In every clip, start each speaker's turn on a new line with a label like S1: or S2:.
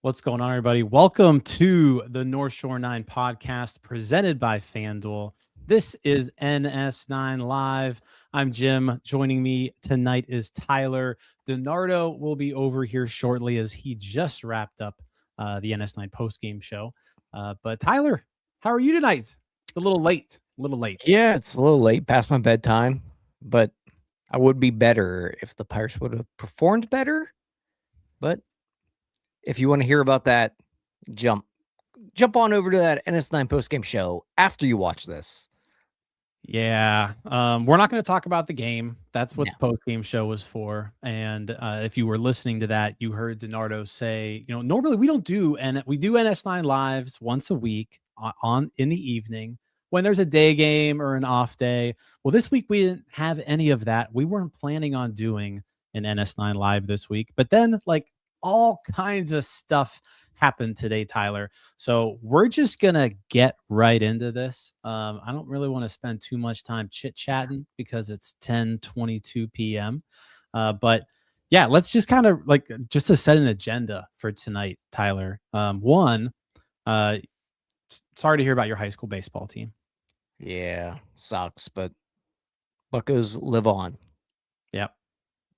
S1: What's going on, everybody? Welcome to the North Shore 9 podcast presented by FanDuel. This is NS9 Live. I'm Jim. Joining me tonight is Tyler. Donardo will be over here shortly as he just wrapped up the NS9 postgame show. But Tyler, how are you tonight? It's a little late.
S2: Yeah, it's a little late past my bedtime, but I would be better if the Pirates would have performed better. But if you want to hear about that, jump on over to that NS9 postgame show after you watch this.
S1: Yeah, we're not going to talk about the game. That's what the post-game show was for. And if you were listening to that, you heard Donardo say, normally we don't do, and we do NS9 lives once a week on in the evening when there's a day game or an off day. Well, this week we didn't have any of that. We weren't planning on doing an NS9 live this week, but then all kinds of stuff happened today, Tyler. So we're just gonna get right into this. I don't really want to spend too much time chit-chatting because it's 10:22 p.m. But yeah, let's just kind of just to set an agenda for tonight, Tyler. Sorry to hear about your high school baseball team.
S2: Yeah, sucks, but Buccos live on.
S1: Yep.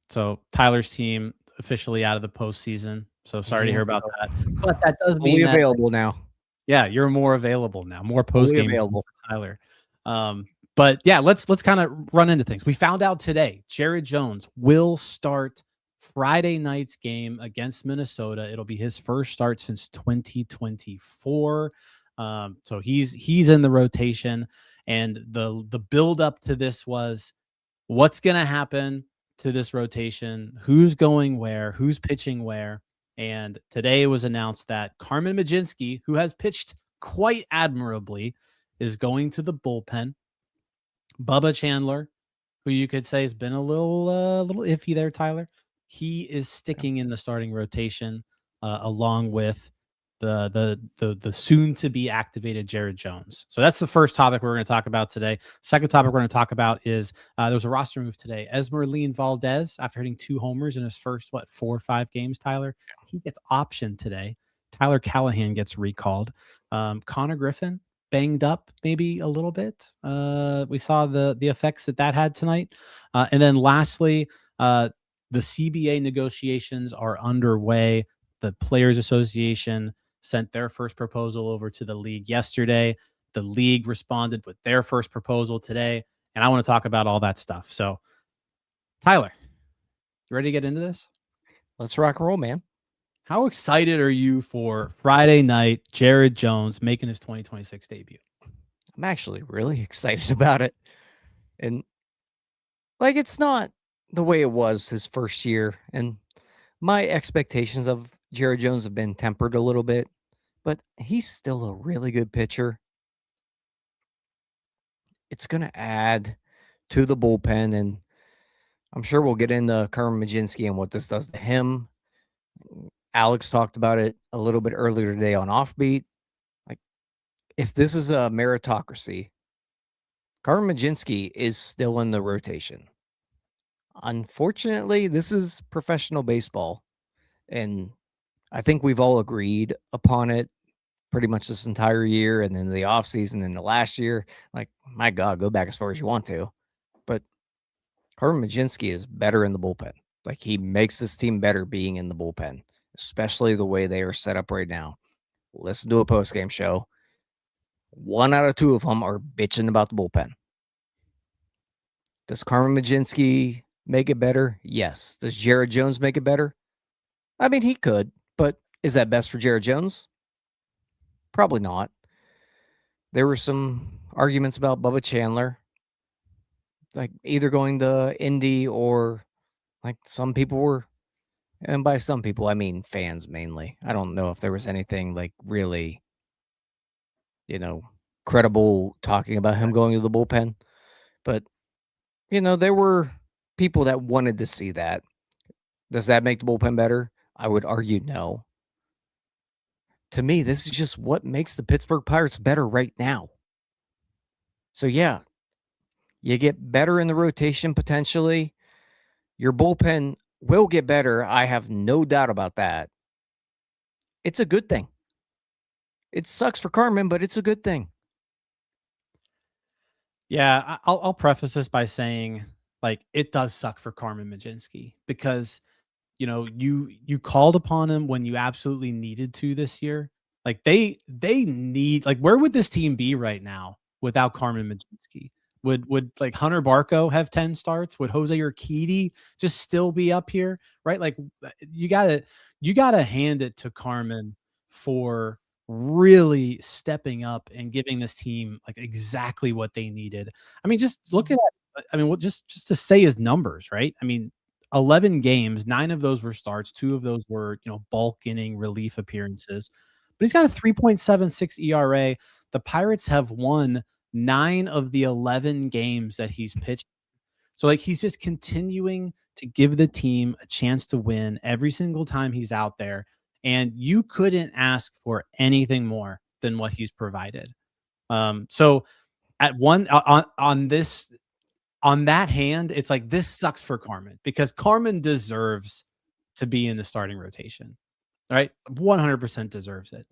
S1: So Tyler's team officially out of the postseason. So sorry to hear about that. But that does mean
S2: available now.
S1: Yeah, you're more available now. More post game available for Tyler. But yeah, let's kind of run into things. We found out today Jared Jones will start Friday night's game against Minnesota. It'll be his first start since 2024. So he's in the rotation, and the build up to this was what's going to happen to this rotation, who's going where, who's pitching where. And today it was announced that Carmen Mlodzinski, who has pitched quite admirably, is going to the bullpen. Bubba Chandler, who you could say has been a little iffy there, Tyler, he is sticking in the starting rotation along with the soon to be activated Jared Jones. So that's the first topic we're going to talk about today. Second topic we're going to talk about is there was a roster move today. Esmerlyn Valdez, after hitting 2 homers in his first 4 or 5 games, Tyler, he gets optioned today. Tyler Callihan gets recalled. Konnor Griffin banged up maybe a little bit. We saw the effects that had tonight. And then lastly, the CBA negotiations are underway. The Players Association sent their first proposal over to the league yesterday. The league responded with their first proposal today. And I want to talk about all that stuff. So, Tyler, you ready to get into this?
S2: Let's rock and roll, man.
S1: How excited are you for Friday night, Jared Jones making his 2026 debut?
S2: I'm actually really excited about it. And it's not the way it was his first year. And my expectations of Jared Jones have been tempered a little bit, but he's still a really good pitcher. It's going to add to the bullpen, and I'm sure we'll get into Carmen Mlodzinski and what this does to him. Alex talked about it a little bit earlier today on Offbeat. If this is a meritocracy, Carmen Mlodzinski is still in the rotation. Unfortunately, this is professional baseball, and I think we've all agreed upon it pretty much this entire year, and then the offseason and the last year. My God, go back as far as you want to. But Carmen Mlodzinski is better in the bullpen. He makes this team better being in the bullpen, especially the way they are set up right now. Listen to a postgame show. 1 out of 2 of them are bitching about the bullpen. Does Carmen Mlodzinski make it better? Yes. Does Jared Jones make it better? I mean, he could, but is that best for Jared Jones? Probably not. There were some arguments about Bubba Chandler, either going to Indy or some people were, and by some people, I mean fans mainly. I don't know if there was anything really, credible talking about him going to the bullpen, but there were people that wanted to see that. Does that make the bullpen better? I would argue no. To me, this is just what makes the Pittsburgh Pirates better right now. So, yeah, you get better in the rotation potentially. Your bullpen will get better. I have no doubt about that. it's a good thing. It sucks for Carmen, but it's a good thing.
S1: Yeah, I'll preface this by saying, like, it does suck for Carmen Mlodzinski because, you called upon him when you absolutely needed to this year. Like, they need, like, where would this team be right now without Carmen Mlodzinski? Would like Hunter Barco have 10 starts? Would Jose Urquidy just still be up here? Right? Like, you gotta hand it to Carmen for really stepping up and giving this team like exactly what they needed. I mean, just look at, I mean, just to say his numbers, right? I mean, 11 games, 9 of those were starts, 2 of those were, bulk inning relief appearances. But he's got a 3.76 ERA. The Pirates have won 9 of the 11 games that he's pitched. So, like, he's just continuing to give the team a chance to win every single time he's out there, and you couldn't ask for anything more than what he's provided. So at one on that hand, it's like this sucks for Carmen because Carmen deserves to be in the starting rotation, right? 100% deserves it.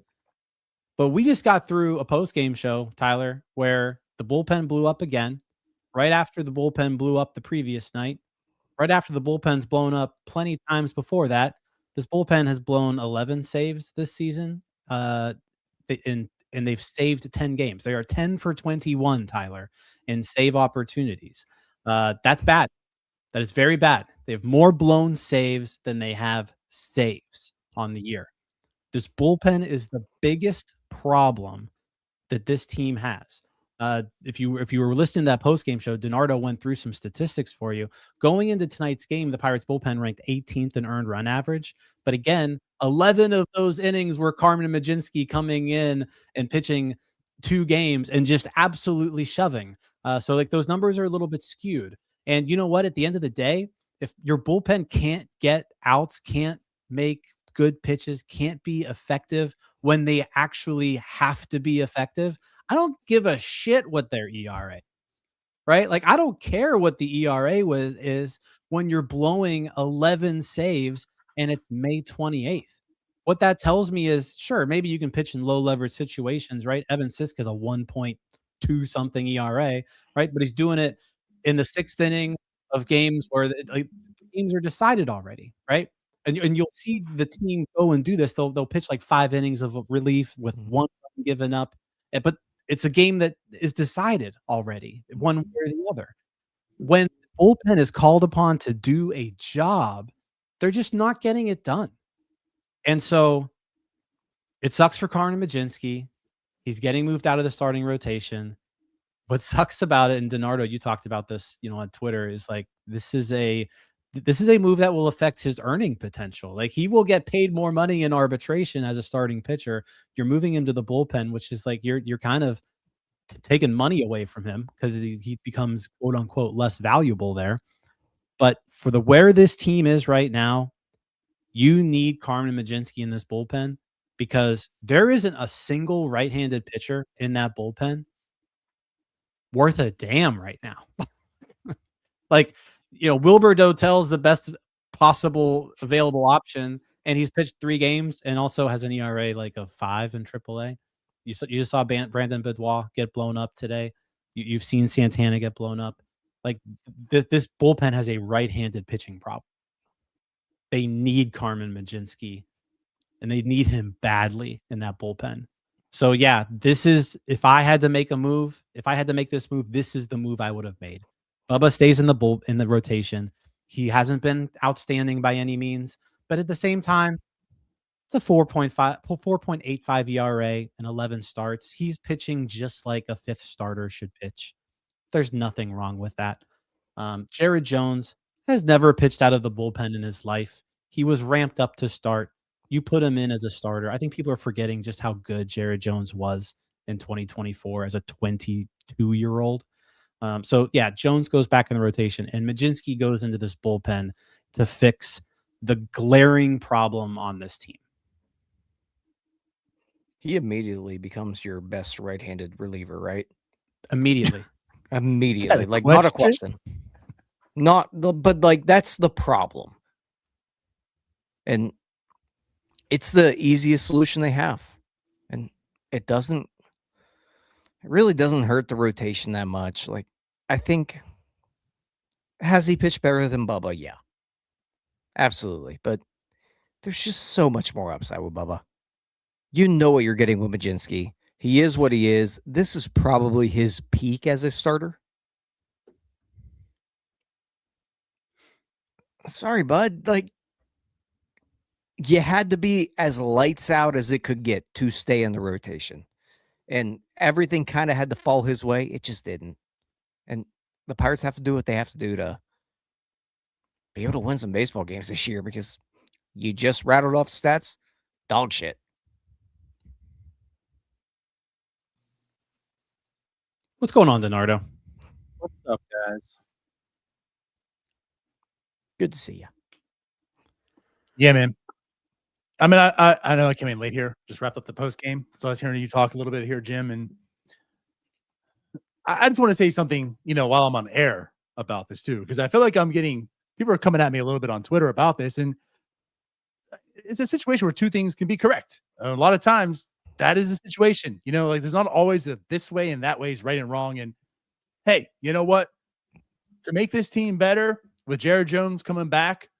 S1: But we just got through a post-game show, Tyler, where the bullpen blew up again, right after the bullpen blew up the previous night, right after the bullpen's blown up plenty times before that. This bullpen has blown 11 saves this season, and they've saved 10 games. They are 10 for 21, Tyler, in save opportunities. That's bad. That is very bad. They have more blown saves than they have saves on the year. This bullpen is the biggest problem that this team has. If you were listening to that post-game show, DiNardo went through some statistics for you. Going into tonight's game, the Pirates bullpen ranked 18th in earned run average. But again, 11 of those innings were Carmen Mlodzinski coming in and pitching 2 games and just absolutely shoving. So like those numbers are a little bit skewed. And you know what? At the end of the day, if your bullpen can't get outs, can't make good pitches, can't be effective when they actually have to be effective, I don't give a shit what their ERA, right? Like, I don't care what the ERA is when you're blowing 11 saves and it's May 28th. What that tells me is, sure, maybe you can pitch in low leverage situations, right? Evan Sisk has a 1.2 something ERA, right? But he's doing it in the 6th inning of games where the games are decided already, right? And you'll see the team go and do this. They'll pitch like 5 innings of relief with 1 given up, but it's a game that is decided already, one way or the other. When the bullpen is called upon to do a job, they're just not getting it done. And so it sucks for Carmen Mlodzinski. He's getting moved out of the starting rotation. What sucks about it, and DiNardo, you talked about this, on Twitter, is like this is a move that will affect his earning potential. Like, he will get paid more money in arbitration as a starting pitcher. You're moving him to the bullpen, which is like you're kind of taking money away from him because he becomes quote unquote less valuable there. But for where this team is right now, you need Carmen Mlodzinski in this bullpen because there isn't a single right-handed pitcher in that bullpen worth a damn right now. Like, Wilbur Dotel's the best possible available option, and he's pitched 3 games and also has an ERA like of 5 in AAA. You just saw Brandon Benoit get blown up today. You've seen Santana get blown up. Like, this bullpen has a right-handed pitching problem. They need Carmen Mlodzinski, and they need him badly in that bullpen. So yeah, if I had to make this move, this is the move I would have made. Bubba stays in the rotation. He hasn't been outstanding by any means, but at the same time, it's a 4.85 ERA and 11 starts. He's pitching just like a 5th starter should pitch. There's nothing wrong with that. Jared Jones has never pitched out of the bullpen in his life. He was ramped up to start. You put him in as a starter. I think people are forgetting just how good Jared Jones was in 2024 as a 22-year-old. So yeah, Jones goes back in the rotation, and Mlodzinski goes into this bullpen to fix the glaring problem on this team.
S2: He immediately becomes your best right-handed reliever, right?
S1: Immediately.
S2: Immediately. Like, not a question. But like, that's the problem. And It's the easiest solution they have. And it really doesn't hurt the rotation that much. Like, I think, has he pitched better than Bubba? Yeah, absolutely. But there's just so much more upside with Bubba. You know what you're getting with Mlodzinski. He is what he is. This is probably his peak as a starter. Sorry, bud. Like, you had to be as lights out as it could get to stay in the rotation. And everything kind of had to fall his way. It just didn't. And the Pirates have to do what they have to do to be able to win some baseball games this year, because you just rattled off stats. Dog shit.
S1: What's going on, Donardo?
S3: What's up, guys?
S2: Good to see you.
S3: Yeah, man. I mean, I know I came in late here. Just wrapped up the post game, so I was hearing you talk a little bit here, Jim, and I just want to say something, while I'm on air about this too, because I feel like people are coming at me a little bit on Twitter about this, and it's a situation where two things can be correct. A lot of times, that is a situation. Like there's not always a this way and that way is right and wrong. And hey, you know what? To make this team better with Jared Jones coming back,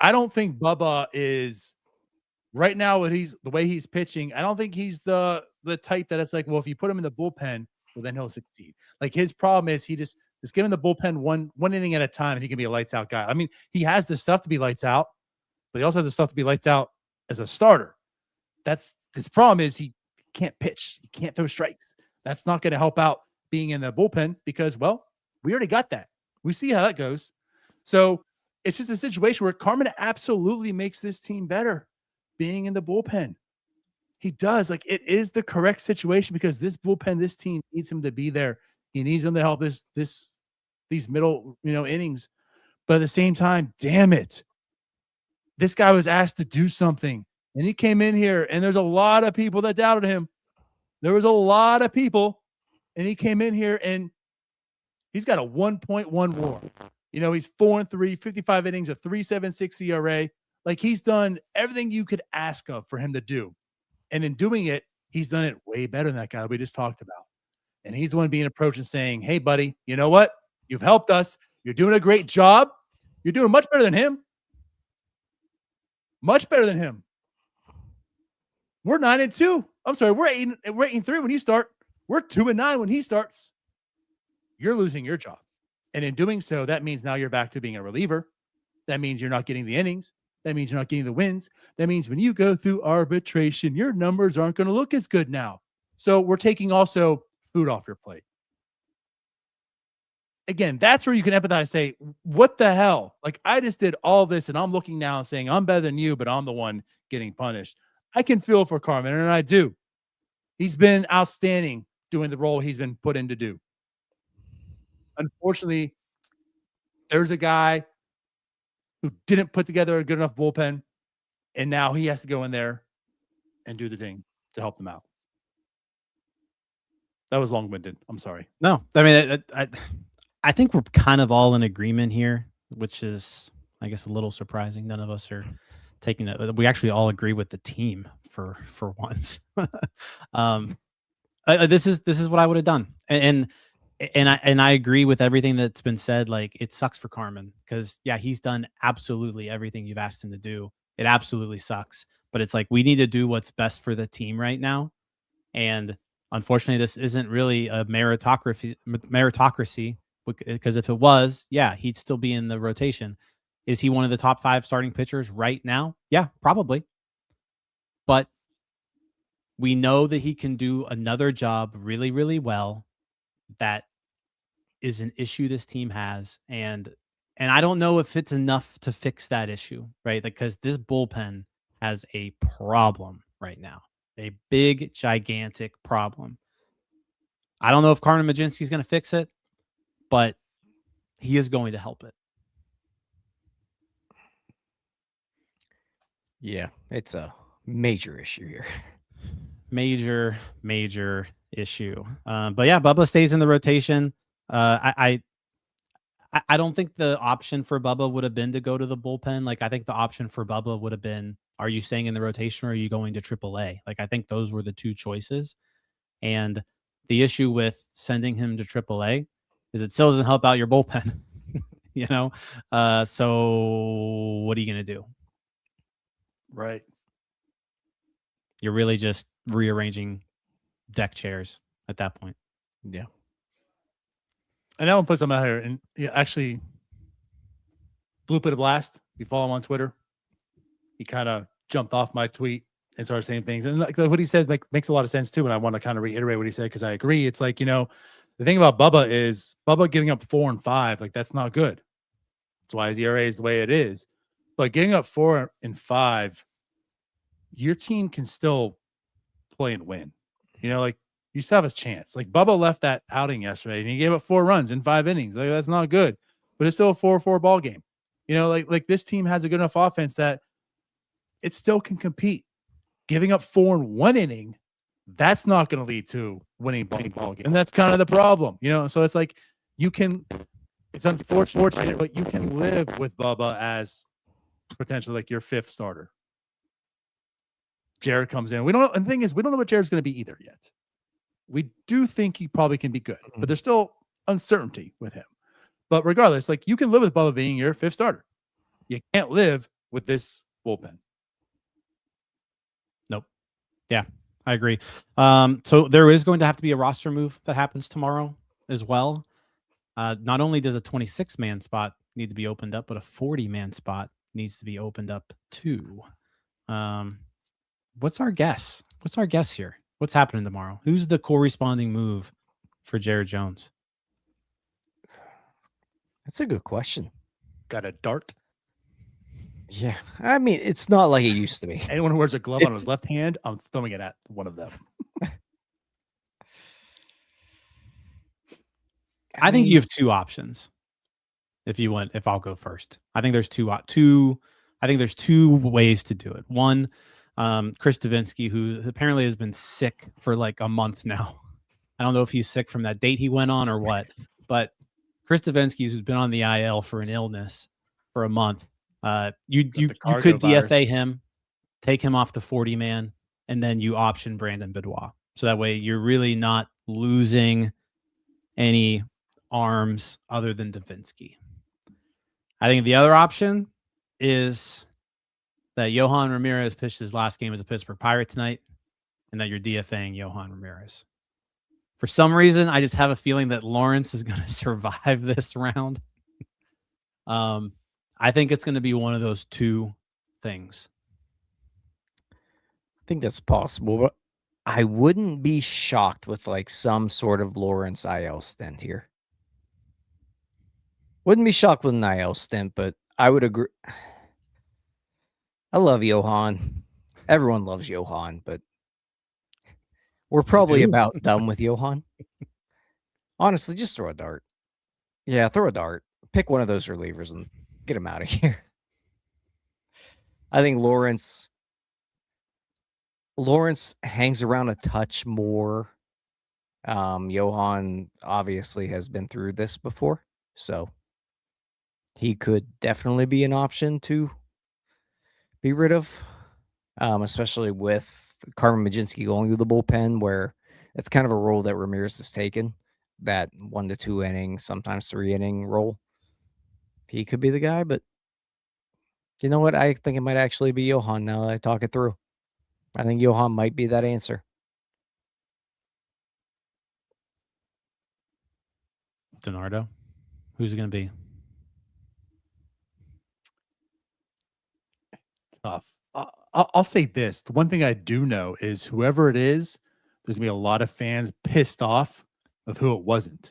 S3: I don't think Bubba is right now the way he's pitching. I don't think he's the type that it's like, well, if you put him in the bullpen, well, then he'll succeed. Like his problem is he just give him the bullpen one inning at a time, and he can be a lights out guy. I mean, he has the stuff to be lights out, but he also has the stuff to be lights out as a starter. That's his problem is he can't pitch. He can't throw strikes. That's not going to help out being in the bullpen because, well, we already got that. We see how that goes. So it's just a situation where Carmen absolutely makes this team better being in the bullpen. He does. Like, it is the correct situation because this bullpen, this team needs him to be there. He needs him to help these middle, innings. But at the same time, damn it, this guy was asked to do something, and he came in here, and there's a lot of people that doubted him. There was a lot of people, and he came in here, and he's got a 1.1 WAR. He's 4-3, 55 innings, a 3.76 ERA. Like, he's done everything you could ask of for him to do. And in doing it, he's done it way better than that guy that we just talked about. And he's the one being approached and saying, hey, buddy, you know what? You've helped us. You're doing a great job. You're doing much better than him. Much better than him. We're 9-2. I'm sorry, we're 8-3 when you start. We're 2-9 when he starts. You're losing your job. And in doing so, that means now you're back to being a reliever. That means you're not getting the innings. That means you're not getting the wins. That means when you go through arbitration, your numbers aren't going to look as good now. So we're taking also food off your plate. Again, that's where you can empathize, say, what the hell? Like, I just did all this, and I'm looking now and saying, I'm better than you, but I'm the one getting punished. I can feel for Carmen, and I do. He's been outstanding doing the role he's been put in to do. Unfortunately, there's a guy who didn't put together a good enough bullpen, and now he has to go in there and do the thing to help them out. That was long-winded. I'm sorry.
S1: No, I mean, I think we're kind of all in agreement here, which is, I guess, a little surprising. None of us are taking it. We actually all agree with the team for once. This is what I would have done, and I agree with everything that's been said. Like, it sucks for Carmen because, yeah, he's done absolutely everything you've asked him to do. It absolutely sucks, but it's like we need to do what's best for the team right now, and unfortunately, this isn't really a meritocracy. Because if it was, yeah, he'd still be in the rotation. Is he one of the top 5 starting pitchers right now? Yeah, probably. But we know that he can do another job really, really well. That is an issue this team has. And I don't know if it's enough to fix that issue, right? Because this bullpen has a problem right now. A big, gigantic problem. I don't know if Carmen Mlodzinski is going to fix it, but he is going to help it.
S2: Yeah, it's a major issue here.
S1: Major issue. But yeah, Bubba stays in the rotation. I don't think the option for Bubba would have been to go to the bullpen. Like, I think the option for Bubba would have been Are you staying in the rotation or are you going to AAA? Like, I think those were the two choices. And the issue with sending him to AAA is it still doesn't help out your bullpen, you know? So what are you going to do?
S3: Right.
S1: You're really just rearranging deck chairs at that point.
S2: Yeah.
S3: And that one puts him out here. And actually, Blue Pit of Blast, you follow him on Twitter. He kind of jumped off my tweet and started saying things. And like what he said makes a lot of sense too. And I want to kind of reiterate what he said because I agree. It's like, the thing about Bubba is Bubba giving up 4 and 5. Like, that's not good. That's why his ERA is the way it is. But getting up 4 and 5, your team can still play and win. Like, you still have a chance. Like, Bubba left that outing yesterday and he gave up 4 runs in 5 innings. Like, that's not good. But it's still a 4-4 ball game. Like this team has a good enough offense that it still can compete. Giving up 4 in 1 inning, that's not going to lead to winning ball game. And that's kind of the problem, So it's like it's unfortunate, but you can live with Bubba as potentially like your 5th starter. Jared comes in. And the thing is, we don't know what Jared's going to be either yet. We do think he probably can be good, but there's still uncertainty with him. But regardless, like, you can live with Bubba being your 5th starter. You can't live with this bullpen.
S1: Nope. Yeah, I agree. So there is going to have to be a roster move that happens tomorrow as well. Not only does a 26-man spot need to be opened up, but a 40-man spot needs to be opened up too. What's our guess? What's our guess here? What's happening tomorrow? Who's the corresponding move for Jared Jones?
S2: That's a good question.
S3: Got a dart?
S2: Yeah. I mean, it's not like it used to be.
S3: Anyone who wears a glove on his left hand, I'm throwing it at one of them.
S1: I think you have 2 options. If I'll go first. I think there's two ways to do it. One, Chris Davinsky, who apparently has been sick for like a month now. I don't know if he's sick from that date he went on or what, but Chris Davinsky, who's been on the IL for an illness for a month, you could DFA him, take him off the 40-man, and then you option Brandon Benoit. So that way you're really not losing any arms other than Davinsky. I think the other option is that Yohan Ramirez pitched his last game as a Pittsburgh Pirate tonight, and that you're DFAing Yohan Ramirez. For some reason, I just have a feeling that Lawrence is going to survive this round. I think it's going to be one of those 2 things.
S2: I think that's possible, but I wouldn't be shocked with like some sort of Lawrence IL stint here. Wouldn't be shocked with an IL stint, but I would agree. I love Yohan. Everyone loves Yohan, but we're probably about done with Yohan. Honestly, just throw a dart. Yeah, throw a dart. Pick one of those relievers and get him out of here. I think Lawrence hangs around a touch more. Yohan obviously has been through this before, so he could definitely be an option to be rid of, especially with Carmen Mlodzinski going to the bullpen, where it's kind of a role that Ramirez has taken, that 1 to 2 inning, sometimes 3 inning role. He could be the guy, but you know what? I think it might actually be Yohan now that I talk it through. I think Yohan might be that answer.
S1: DiNardo, who's it going to be?
S3: Tough. I'll say this. The one thing I do know is whoever it is, there's going to be a lot of fans pissed off of who it wasn't.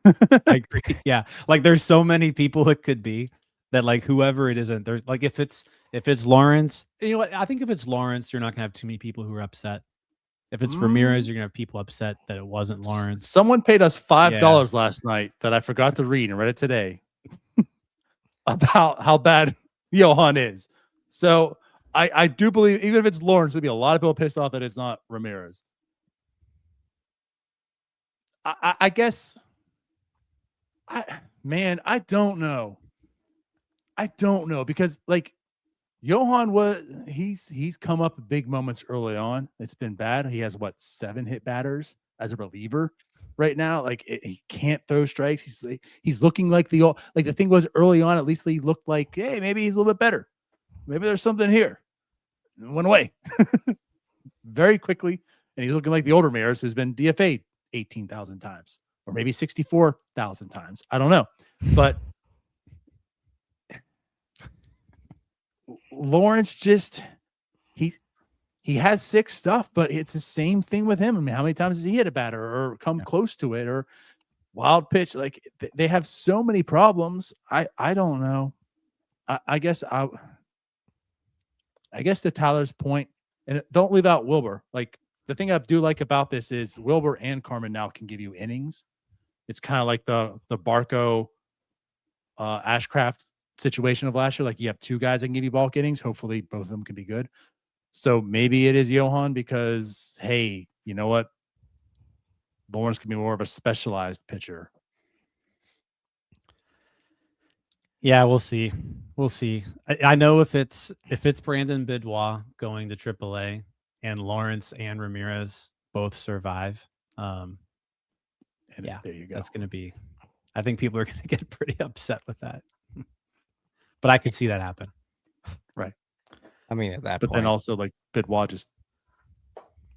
S1: I agree. Yeah. Like, there's so many people it could be that, like, whoever it isn't, there's like, if it's Lawrence, you know what? I think if it's Lawrence, you're not going to have too many people who are upset. If it's Ramirez, you're going to have people upset that it wasn't Lawrence.
S3: Someone paid us $5 last night that I forgot to read and read it today about how bad Yohan is. So I do believe, even if it's Lawrence, there'll be a lot of people pissed off that it's not Ramirez. I guess, I don't know. I don't know because, like, Johan he's come up big moments early on. It's been bad. He has 7 hit batters as a reliever right now. Like he can't throw strikes. He's looking like the thing was early on. At least he looked like, hey, maybe he's a little bit better. Maybe there's something here. It went away very quickly, and he's looking like the older Maris who's been DFA'd 18,000 times or maybe 64,000 times. I don't know, but. Lawrence just he has sick stuff, but it's the same thing with him. I mean, how many times has he hit a batter or come close to it or wild pitch? Like they have so many problems. I don't know. I guess to Tyler's point, and don't leave out Wilbur. Like the thing I do like about this is Wilbur and Carmen now can give you innings. It's kind of like the Barco Ashcraft situation of last year. Like you have 2 guys that can give you bulk innings. Hopefully both of them can be good. So maybe it is Johan because, hey, you know what? Lawrence can be more of a specialized pitcher.
S1: Yeah, we'll see. We'll see. I know if it's Brandon Bidwell going to AAA and Lawrence and Ramirez both survive,
S3: and yeah, there you go.
S1: That's going to be. I think people are going to get pretty upset with that. But I could see that happen.
S3: Right.
S2: I mean, at that
S3: point. But then also, like, Bidwell just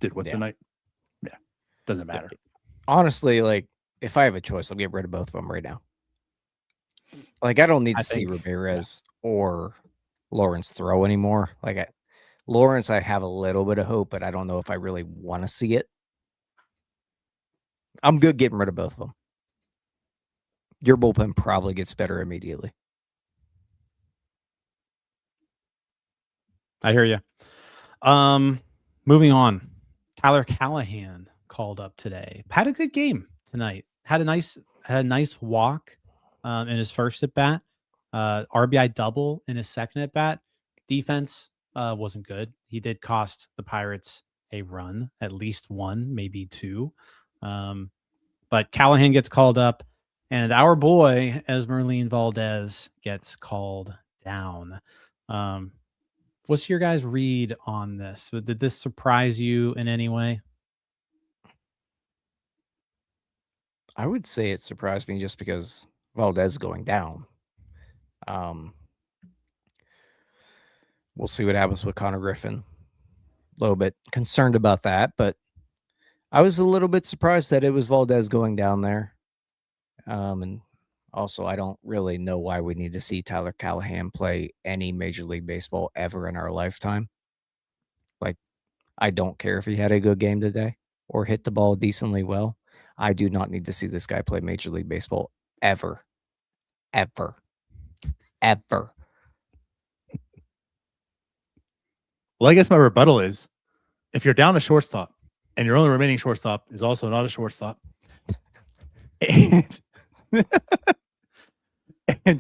S3: did what tonight? Yeah. Doesn't matter.
S2: Honestly, like, if I have a choice, I'll get rid of both of them right now. Like, I don't need to see Ramirez or Lawrence throw anymore. Like, Lawrence, I have a little bit of hope, but I don't know if I really want to see it. I'm good getting rid of both of them. Your bullpen probably gets better immediately.
S1: I hear you. Moving on. Tyler Callihan called up today. Had a good game tonight. Had a nice walk in his first at bat. RBI double in his second at bat. Defense wasn't good. He did cost the Pirates a run, at least 1, maybe 2. But Callihan gets called up, and our boy Esmerlyn Valdez gets called down. What's your guys' read on this? Did this surprise you in any way?
S2: I would say it surprised me just because Valdez going down. We'll see what happens with Konnor Griffin. A little bit concerned about that, but I was a little bit surprised that it was Valdez going down there. And also, I don't really know why we need to see Tyler Callihan play any Major League Baseball ever in our lifetime. Like, I don't care if he had a good game today or hit the ball decently well. I do not need to see this guy play Major League Baseball ever. Ever. Ever.
S3: Well, I guess my rebuttal is, if you're down a shortstop and your only remaining shortstop is also not a shortstop, and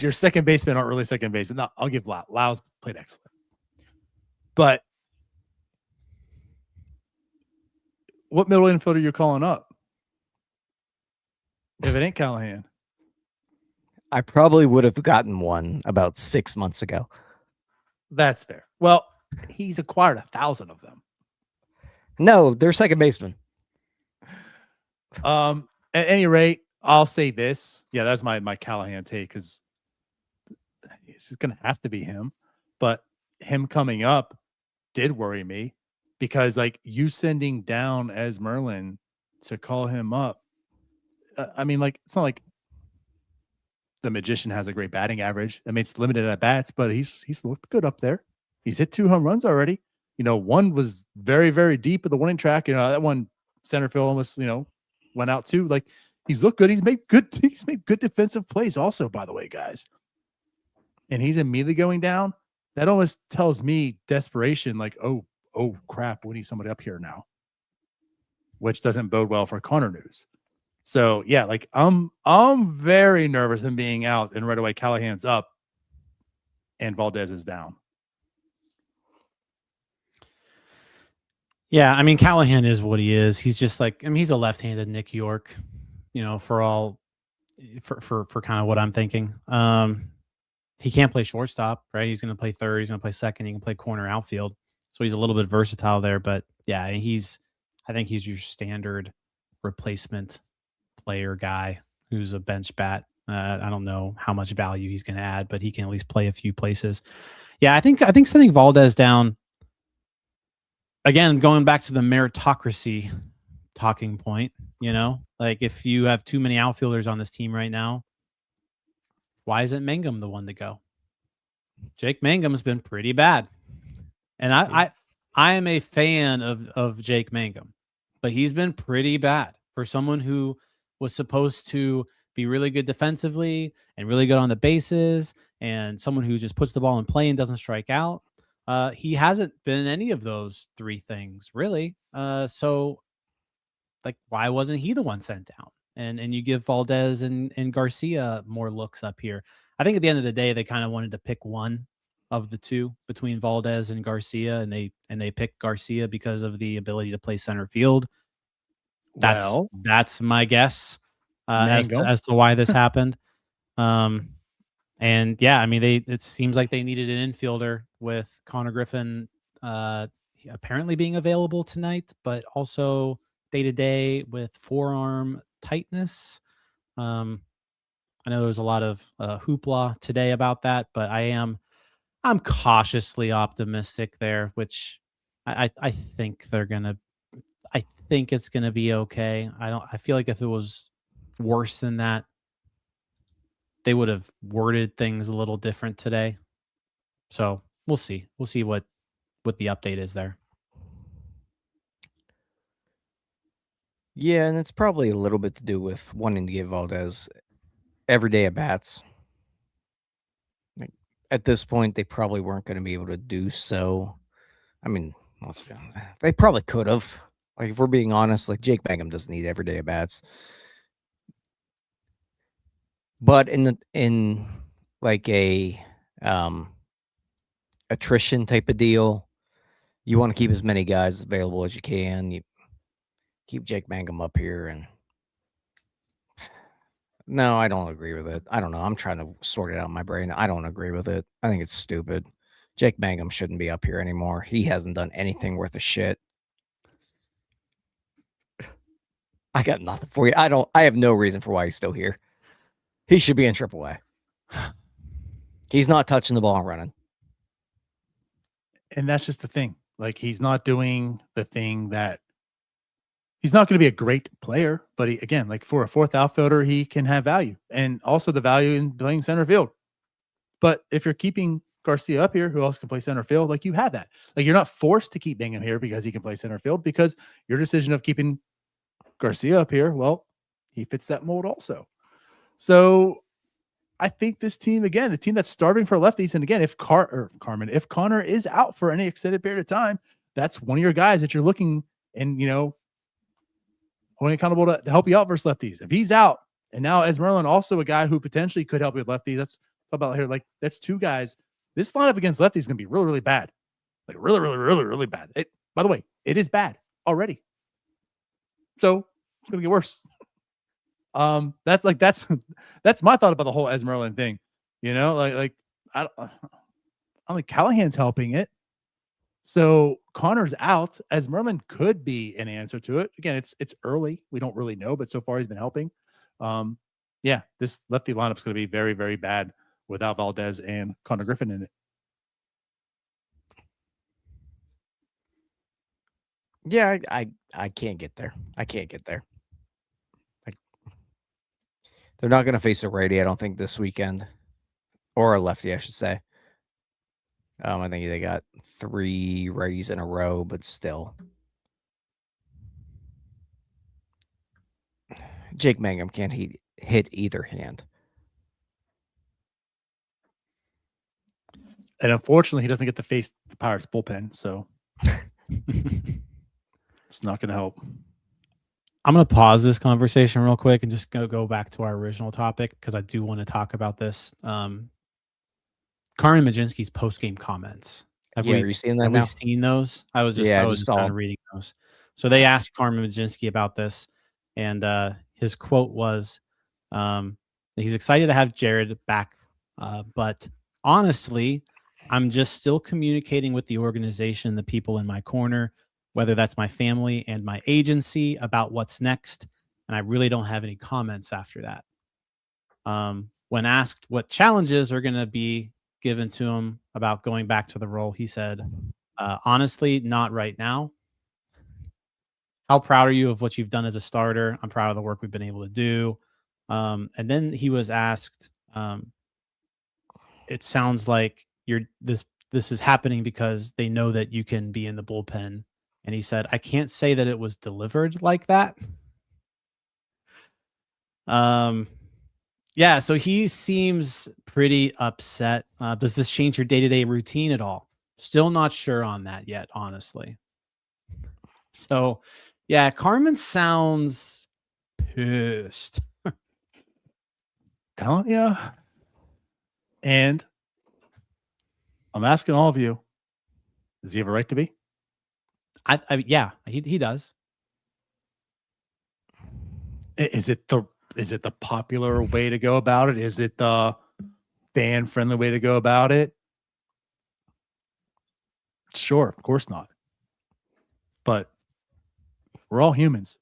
S3: your second baseman aren't really second baseman. No, I'll give Lau. Lau's played excellent. But what middle infielder are you calling up? If it ain't Callihan.
S2: I probably would have gotten one about 6 months ago.
S3: That's fair. Well, he's acquired 1,000 of them.
S2: No, they're second baseman.
S3: At any rate, I'll say this. Yeah, that's my Callihan take, because it's going to have to be him. But him coming up did worry me, because like you sending down Esmerlyn to call him up. I mean, like, it's not like the magician has a great batting average. I mean, it's limited at bats, but he's looked good up there. He's hit 2 home runs already. You know, one was very, very deep at the warning track. You know, that one center field almost, went out too. Like, he's looked good. He's made good defensive plays also, by the way, guys. And he's immediately going down. That almost tells me desperation, like, oh crap, we need somebody up here now. Which doesn't bode well for Konnor news. So yeah, like I'm very nervous him being out, and right away Callihan's up and Valdez is down.
S1: Yeah, I mean, Callihan is what he is. He's just like, I mean, he's a left-handed Nick York, for kind of what I'm thinking. he can't play shortstop, right? He's going to play third. He's going to play second. He can play corner outfield. So he's a little bit versatile there. But yeah, I think he's your standard replacement player guy who's a bench bat. I don't know how much value he's going to add, but he can at least play a few places. Yeah, I think sending Valdez down, again, going back to the meritocracy talking point, like if you have too many outfielders on this team right now, why isn't Mangum the one to go? Jake Mangum's been pretty bad. And I am a fan of Jake Mangum, but he's been pretty bad for someone who was supposed to be really good defensively and really good on the bases and someone who just puts the ball in play and doesn't strike out. He hasn't been any of those three things, really. So, like, why wasn't he the one sent down? And you give Valdez and Garcia more looks up here. I think at the end of the day, they kind of wanted to pick one of the two between Valdez and Garcia, and they picked Garcia because of the ability to play center field. That's my guess as to why this happened. And yeah, I mean, it seems like they needed an infielder with Konnor Griffin apparently being available tonight, but also day to day with forearm tightness. I know there was a lot of hoopla today about that, but I'm cautiously optimistic there, which I think I think it's gonna be okay. I feel like if it was worse than that, they would have worded things a little different today. So we'll see. We'll see what the update is there.
S2: Yeah, and it's probably a little bit to do with wanting to give Valdez everyday at bats. Like, at this point, they probably weren't going to be able to do so. I mean, let's be honest. They probably could have. Like, if we're being honest, like Jake Mangum doesn't need everyday at bats. But in like a attrition type of deal, you want to keep as many guys available as you can. You keep Jake Mangum up here, and no, I don't agree with it. I don't know. I'm trying to sort it out in my brain. I don't agree with it. I think it's stupid. Jake Mangum shouldn't be up here anymore. He hasn't done anything worth a shit. I got nothing for you. I have no reason for why he's still here. He should be in AAA. He's not touching the ball and running.
S3: And that's just the thing. Like, he's not doing the thing that he's not going to be a great player, but he, again, like for a fourth outfielder, he can have value, and also the value in playing center field. But if you're keeping Garcia up here, who else can play center field, like you have that. Like, you're not forced to keep Bingham here because he can play center field, because your decision of keeping Garcia up here, well, he fits that mold also. So I think this team, again, the team that's starving for lefties, and again, if Carmen, if Konnor is out for any extended period of time, that's one of your guys that you're looking and, holding accountable to help you out versus lefties. If he's out, and now Esmerlyn, also a guy who potentially could help you with lefties, that's about here. Like, that's two guys. This lineup against lefties is going to be really, really bad. Like, really, really, really, really bad. By the way, it is bad already. So it's going to get worse. That's my thought about the whole Esmerlyn thing. Like I don't think Callihan's helping it. So Connor's out. Esmerlyn could be an answer to it. Again, it's early. We don't really know, but so far he's been helping. Yeah, this lefty lineup is going to be very, very bad without Valdez and Konnor Griffin in it.
S2: Yeah, I can't get there. I can't get there. Like, they're not going to face a righty, I don't think, this weekend, or a lefty, I should say. I think they got 3 righties in a row, but still. Jake Mangum can't hit either hand.
S3: And unfortunately, he doesn't get to face the Pirates bullpen, so it's not going to help.
S1: I'm going to pause this conversation real quick and just go back to our original topic, because I do want to talk about this. Carmen Mlodzinski's post-game comments.
S2: Are you seeing that now?
S1: Have we seen those? I was just kind of reading those. So they asked Carmen Mlodzinski about this, and his quote was, he's excited to have Jared back, but honestly, I'm just still communicating with the organization, the people in my corner, whether that's my family and my agency, about what's next. And I really don't have any comments after that. When asked what challenges are going to be given to him about going back to the role, he said, honestly, not right now. How proud are you of what you've done as a starter? I'm proud of the work we've been able to do. And then he was asked, it sounds like this is happening because they know that you can be in the bullpen. And he said, I can't say that it was delivered like that. Yeah, so he seems pretty upset. Does this change your day-to-day routine at all? Still not sure on that yet, honestly. So, yeah, Carmen sounds pissed.
S3: Telling you. And I'm asking all of you, does he have a right to be?
S1: Yeah, he does.
S3: Is it the popular way to go about it? Is it the fan-friendly way to go about it? Sure, of course not. But we're all humans.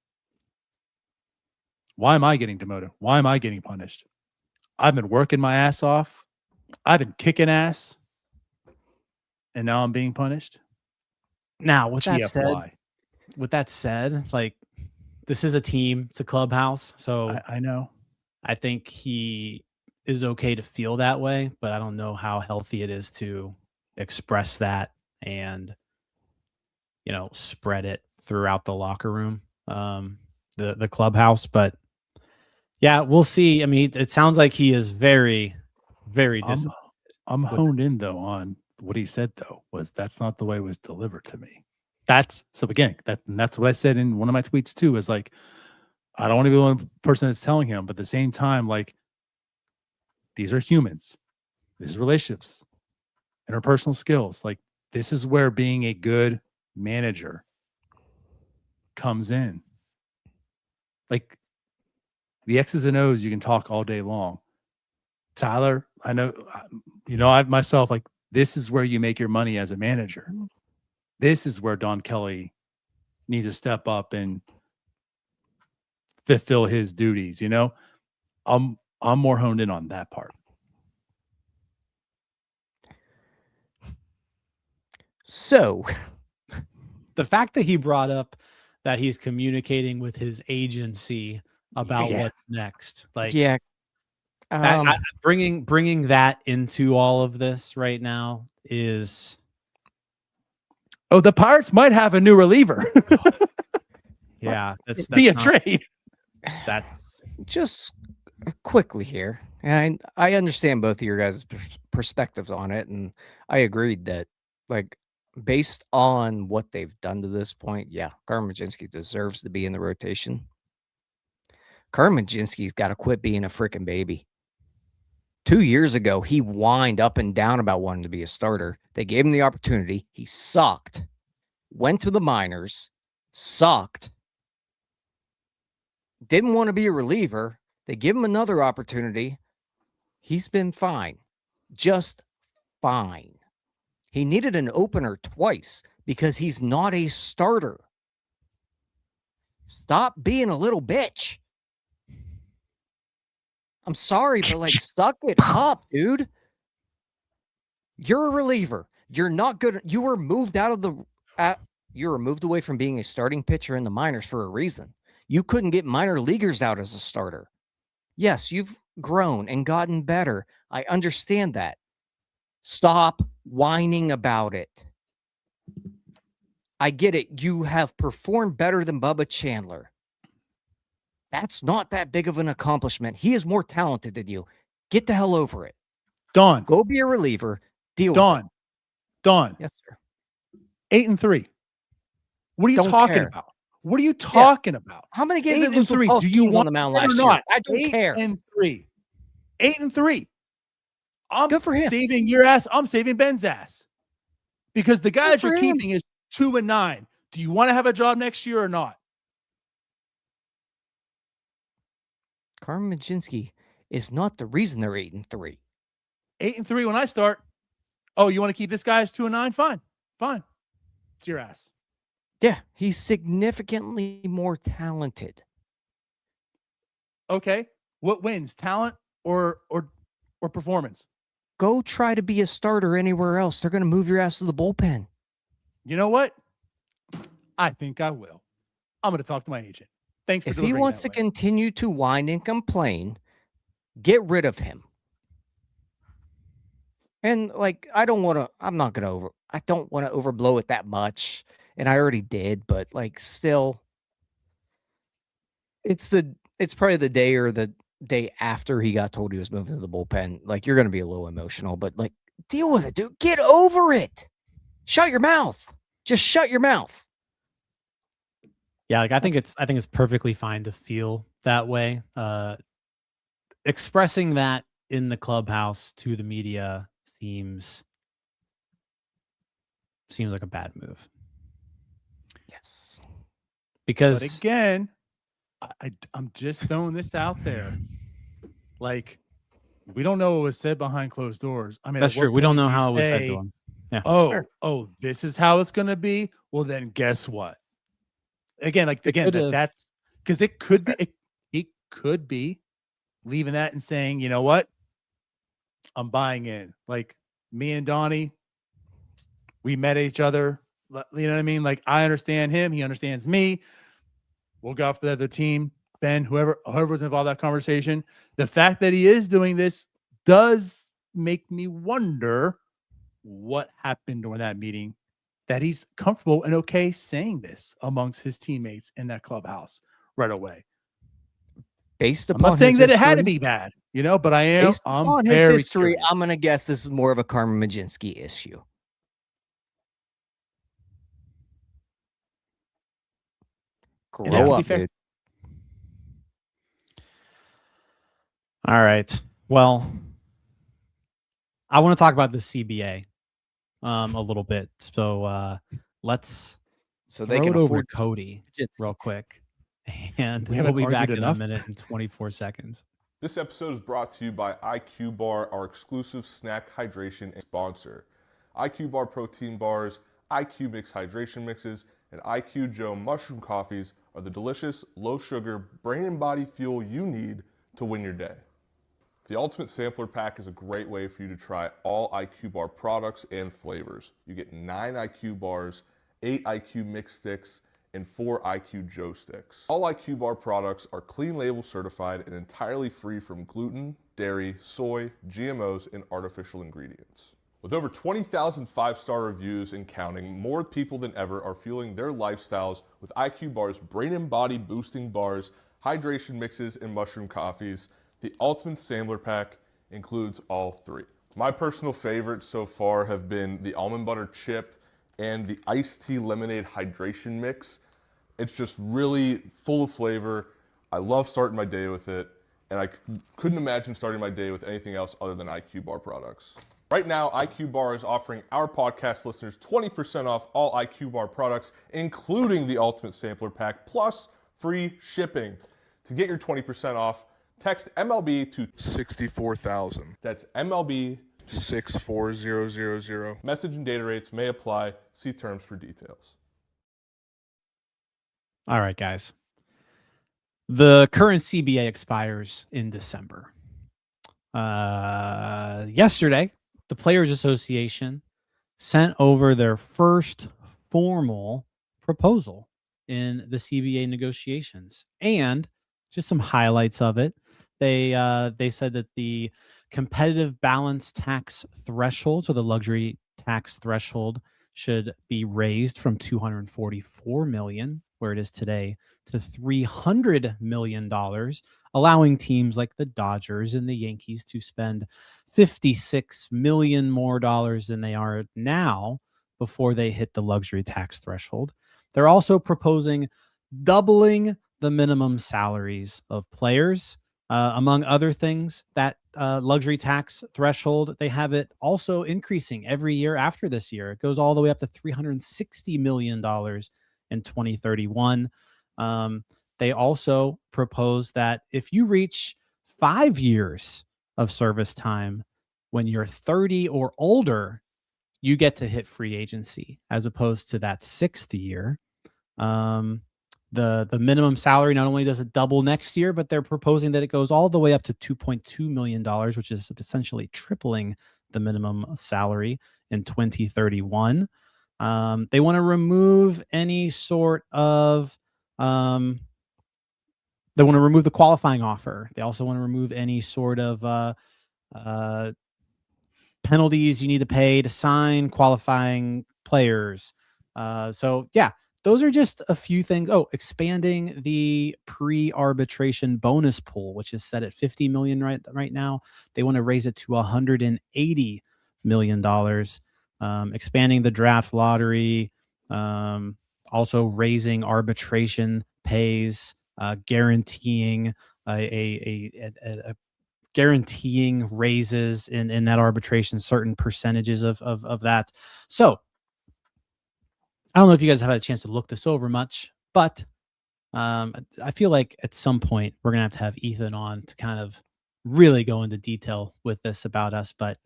S3: Why am I getting demoted? Why am I getting punished? I've been working my ass off. I've been kicking ass. And now I'm being punished.
S1: Now, with that said, like, this is a team, it's a clubhouse. So
S3: I know.
S1: I think he is okay to feel that way, but I don't know how healthy it is to express that and, spread it throughout the locker room, the clubhouse. But yeah, we'll see. I mean, it sounds like he is very, very disappointed.
S3: I'm honed in though on what he said though, was that's not the way it was delivered to me. That's what I said in one of my tweets too, is like, I don't want to be the one person that's telling him, but at the same time, like, these are humans. This is relationships, interpersonal skills. Like, this is where being a good manager comes in. Like, the X's and O's, you can talk all day long. Tyler, I know, I myself, like, this is where you make your money as a manager. This is where Don Kelly needs to step up and fulfill his duties. I'm more honed in on that part.
S2: So
S1: the fact that he brought up that he's communicating with his agency about what's next, like, bringing that into all of this right now is,
S3: the Pirates might have a new reliever.
S1: Yeah, that's
S3: via trade.
S2: That's just quickly here, and I understand both of your guys' perspectives on it, and I agreed that, like, based on what they've done to this point, Carmen Mlodzinski deserves to be in the rotation. Carmen Mlodzinski's got to quit being a freaking baby. 2 years ago, he whined up and down about wanting to be a starter. They gave him the opportunity. He sucked. Went to the minors. Sucked. Didn't want to be a reliever. They give him another opportunity. He's been fine. Just fine. He needed an opener twice because he's not a starter. Stop being a little bitch. I'm sorry, but, like, suck it up, dude. You're a reliever. You're not good. You were moved out of you were moved away from being a starting pitcher in the minors for a reason. You couldn't get minor leaguers out as a starter. Yes, you've grown and gotten better. I understand that. Stop whining about it. I get it. You have performed better than Bubba Chandler. That's not that big of an accomplishment. He is more talented than you. Get the hell over it.
S3: Don.
S2: Go be a reliever. Deal with it.
S3: Don.
S2: Yes, sir.
S3: 8-3. What are you talking about? What are you talking about?
S2: How many games did
S3: Luke Do you want
S2: on the mound last year? I don't care.
S3: 8-3. 8-3. I'm
S2: good for him.
S3: Saving your ass. I'm saving Ben's ass. Because the guy that you're keeping is 2-9. Do you want to have a job next year or not?
S2: Carmen Mlodzinski is not the reason they're 8-3.
S3: 8-3 when I start. Oh, you want to keep this guy as 2-9? Fine. It's your ass.
S2: Yeah, he's significantly more talented.
S3: Okay. What wins? Talent or performance?
S2: Go try to be a starter anywhere else. They're going to move your ass to the bullpen.
S3: You know what? I think I will. I'm going to talk to my agent. Thanks for
S2: If he wants to continue to whine and complain, get rid of him. And like, I don't want to overblow it that much. And I already did, but like, still, it's probably the day or the day after he got told he was moving to the bullpen. Like, you're going to be a little emotional, but like, deal with it, dude. Get over it. Shut your mouth. Just shut your mouth.
S1: Yeah, like I think it's perfectly fine to feel that way. Expressing that in the clubhouse to the media seems like a bad move.
S2: Yes.
S3: But again, I'm just throwing this out there. Like, we don't know what was said behind closed doors. I mean,
S1: that's true. We don't know how it was said to him. Yeah.
S3: Oh, this is how it's going to be. Well, then guess what? That's because it could be leaving that and saying, you know what? I'm buying in. Like, me and Donnie, we met each other. You know what I mean? Like, I understand him. He understands me. We'll go for the other team. Ben, whoever was involved in that conversation. The fact that he is doing this does make me wonder what happened during that meeting, that he's comfortable and okay saying this amongst his teammates in that clubhouse right away.
S2: Based upon
S3: I'm not saying that it had to be bad, but I'm very
S2: history. I'm going to guess this is more of a Carmen Mlodzinski issue. Grow up, dude.
S1: All right. Well, I want to talk about the CBA a little bit. So let's throw it over to Cody real quick. And we'll be back in a minute and 24 seconds.
S4: This episode is brought to you by IQ Bar, our exclusive snack hydration sponsor. IQ Bar protein bars, IQ Mix hydration mixes, and IQ Joe mushroom coffees are the delicious, low-sugar, brain and body fuel you need to win your day. The Ultimate Sampler Pack is a great way for you to try all IQ Bar products and flavors. You get 9 IQ bars, 8 IQ Mix sticks, and 4 IQ Joe sticks. All IQ Bar products are clean label certified and entirely free from gluten, dairy, soy, GMOs, and artificial ingredients. With over 20,000 5-star reviews and counting, more people than ever are fueling their lifestyles with IQ Bar's brain and body boosting bars, hydration mixes, and mushroom coffees. The Ultimate Sampler Pack includes all 3. My personal favorites so far have been the almond butter chip and the iced tea lemonade hydration mix. It's just really full of flavor. I love starting my day with it, and I couldn't imagine starting my day with anything else other than IQ Bar products. Right now, IQ Bar is offering our podcast listeners 20% off all IQ Bar products, including the Ultimate Sampler Pack, plus free shipping. To get your 20% off, text MLB to 64,000. That's MLB 64000. Message and data rates may apply. See terms for details.
S1: All right, guys. The current CBA expires in December. Yesterday, the Players Association sent over their first formal proposal in the CBA negotiations, and just some highlights of it. They said that the competitive balance tax threshold, so the luxury tax threshold, should be raised from $244 million, where it is today, to $300 million, allowing teams like the Dodgers and the Yankees to spend $56 million more than they are now before they hit the luxury tax threshold. They're also proposing doubling the minimum salaries of players. Among other things, that luxury tax threshold, they have it also increasing every year after this year. It goes all the way up to $360 million in 2031. They also propose that if you reach 5 years of service time, when you're 30 or older, you get to hit free agency as opposed to that 6th year. The minimum salary not only does it double next year, but they're proposing that it goes all the way up to $2.2 million, which is essentially tripling the minimum salary in 2031. They want to remove any sort of they want to remove the qualifying offer. They also want to remove any sort of penalties you need to pay to sign qualifying players. So yeah, those are just a few things. Oh, expanding the pre-arbitration bonus pool, which is set at $50 million right now. They want to raise it to $180 million. Expanding the draft lottery, also raising arbitration pays, guaranteeing guaranteeing raises in that arbitration, certain percentages of that. So I don't know if you guys have had a chance to look this over much, but I feel like at some point we're going to have Ethan on to kind of really go into detail with this about us. But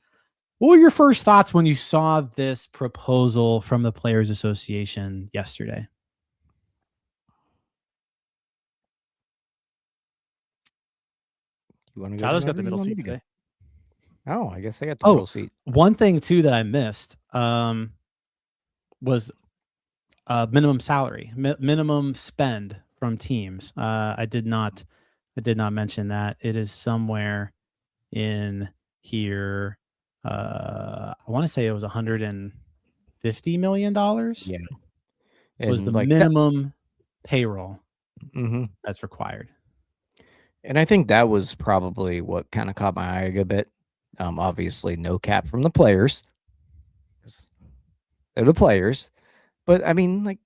S1: what were your first thoughts when you saw this proposal from the Players Association yesterday?
S2: You want to go?
S3: Tyler's got the middle seat today.
S2: Oh, I guess I got the middle seat.
S1: One thing too that I missed was minimum salary, minimum spend from teams. I did not mention that. It is somewhere in here. I want to say it was $150 million.
S2: Yeah,
S1: it was the minimum payroll that's required.
S2: And I think that was probably what kind of caught my eye a bit. Obviously, no cap from the players. They're the players. But, I mean, like,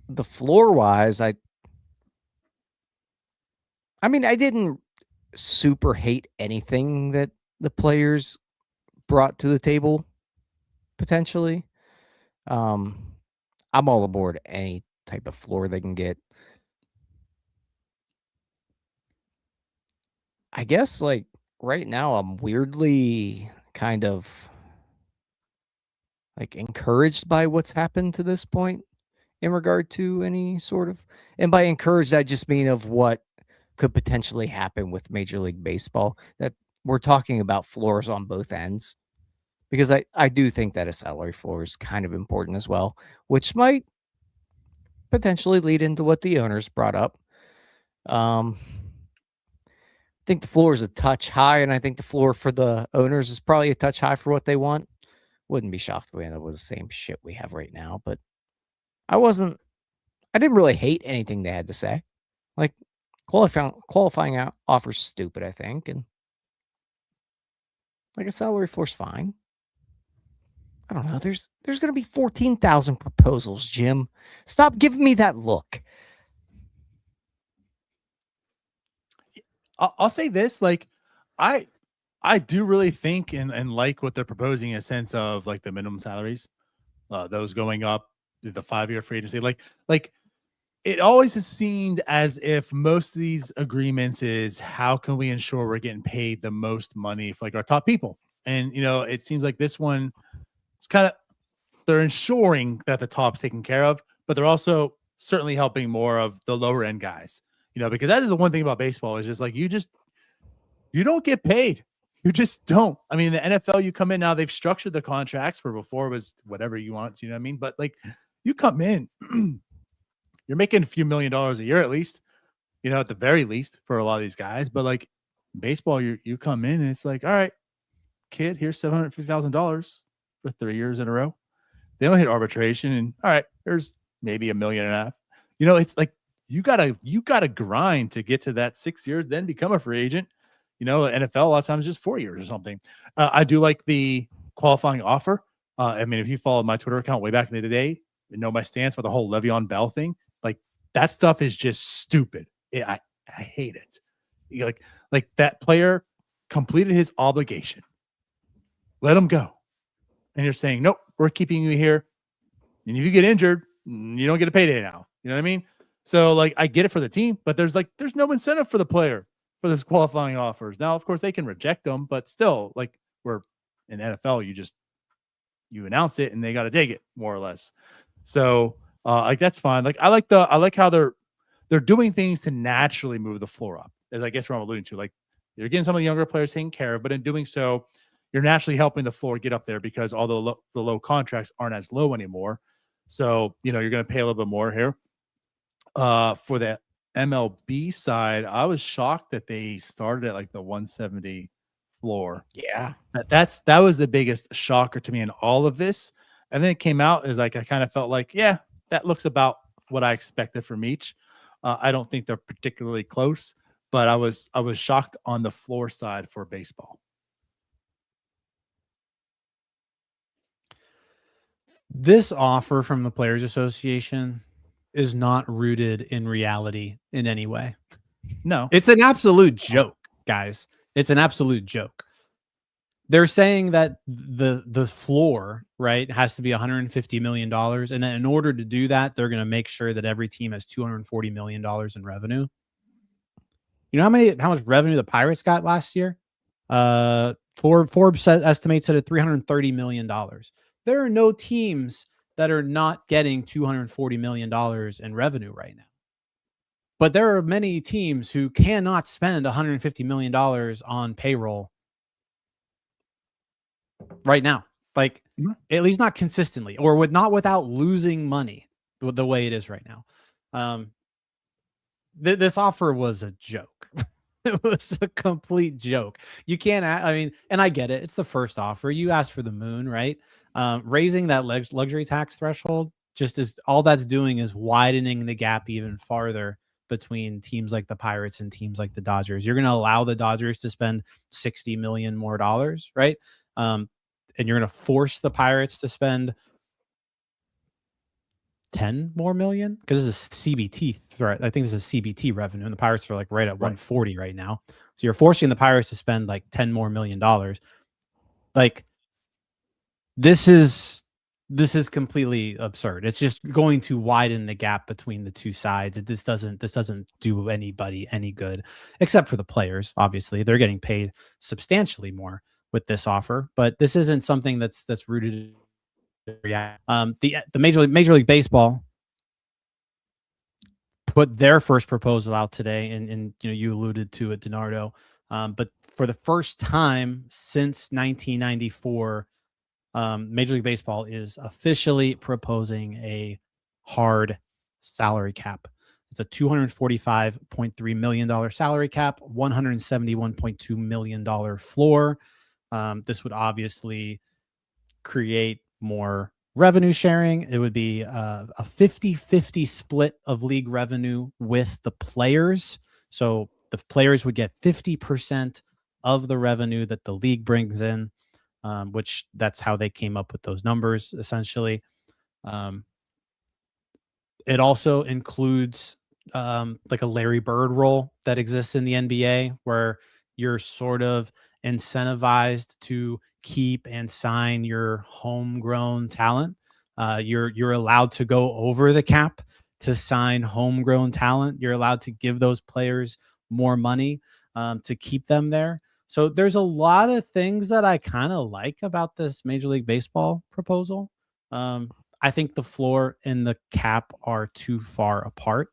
S2: the floor-wise, I didn't super hate anything that the players brought to the table, potentially. I'm all aboard any type of floor they can get. I guess, like, right now I'm weirdly kind of, like, encouraged by what's happened to this point in regard to any sort of, and by encouraged, I just mean of what could potentially happen with Major League Baseball, that we're talking about floors on both ends, because I do think that a salary floor is kind of important as well, which might potentially lead into what the owners brought up. I think the floor is a touch high, and I think the floor for the owners is probably a touch high for what they want. Wouldn't be shocked if we end up with the same shit we have right now, but I didn't really hate anything they had to say. Like, qualifying offer's stupid, I think, and like a salary floor's fine. I don't know. There's going to be 14,000 proposals, Jim. Stop giving me that look.
S3: I'll say this, like, I do really think and like what they're proposing in a sense of like the minimum salaries, those going up, the 5-year free agency. Like it always has seemed as if most of these agreements is how can we ensure we're getting paid the most money for like our top people. And, you know, it seems like this one, it's kind of, they're ensuring that the top's taken care of, but they're also certainly helping more of the lower end guys. You know, because that is the one thing about baseball is just like you don't get paid. You just don't. I mean, the NFL, you come in now, they've structured the contracts for before it was whatever you want. You know what I mean? But like you come in, you're making a few $1 million a year at least, you know, at the very least for a lot of these guys. But like baseball, you come in and it's like, all right, kid, here's $750,000 for 3 years in a row. They don't hit arbitration, and all right, there's maybe $1.5 million. You know, it's like you gotta grind to get to that 6 years, then become a free agent. You know, NFL a lot of times just 4 years or something. I do like the qualifying offer. I mean, if you followed my Twitter account way back in the day, you know my stance with the whole Le'Veon Bell thing. Like that stuff is just stupid. I hate it. Like that player completed his obligation. Let him go. And you're saying, nope, we're keeping you here. And if you get injured, you don't get a payday now. You know what I mean? So like I get it for the team, but there's no incentive for the player for this qualifying offers. Now, of course, they can reject them, but still, like we're In NFL, you announce it and they got to take it more or less. So like that's fine. Like I like how they're doing things to naturally move the floor up, as I guess what I'm alluding to. Like you're getting some of the younger players taken care of, but in doing so, you're naturally helping the floor get up there because all the low contracts aren't as low anymore. So, you're going to pay a little bit more here. For the MLB side, I was shocked that they started at like the 170 floor.
S2: Yeah.
S3: That was the biggest shocker to me in all of this. And then it came out as like, I kind of felt like, yeah, that looks about what I expected from each. I don't think they're particularly close, but I was shocked on the floor side for baseball.
S1: This offer from the Players Association is not rooted in reality in any way.
S3: No,
S1: it's an absolute joke, guys. It's an absolute joke. They're saying that the floor, right, has to be $150 million. And then in order to do that, they're going to make sure that every team has $240 million in revenue. You know how much revenue the Pirates got last year? Forbes estimates it at $330 million. There are no teams that are not getting $240 million in revenue right now. But there are many teams who cannot spend $150 million on payroll right now. Like, at least not consistently, or without losing money the way it is right now. This offer was a joke. It was a complete joke. You can't, and I get it. It's the first offer. You asked for the moon, right? Raising that luxury tax threshold just is all that's doing is widening the gap even farther between teams like the Pirates and teams like the Dodgers. You're going to allow the Dodgers to spend $60 million more, right? And you're going to force the Pirates to spend 10 more million because this is CBT. I think this is CBT revenue, and the Pirates are like right at 140 right now. So you're forcing the Pirates to spend like $10 more million. Like this is completely absurd. It's just going to widen the gap between the two sides. This doesn't do anybody any good, except for the players. Obviously, they're getting paid substantially more with this offer, but this isn't something that's rooted. The Major League Baseball put their first proposal out today, and you alluded to it, DiNardo. But for the first time since 1994, Major League Baseball is officially proposing a hard salary cap. It's a $245.3 million salary cap, $171.2 million floor. This would obviously create more revenue sharing. It would be a 50-50 split of league revenue with the players. So the players would get 50% of the revenue that the league brings in, which that's how they came up with those numbers, essentially. It also includes like a Larry Bird role that exists in the NBA, where you're sort of incentivized to keep and sign your homegrown talent. You're allowed to go over the cap to sign homegrown talent. You're allowed to give those players more money to keep them there. So there's a lot of things that I kind of like about this Major League Baseball proposal. I think the floor and the cap are too far apart.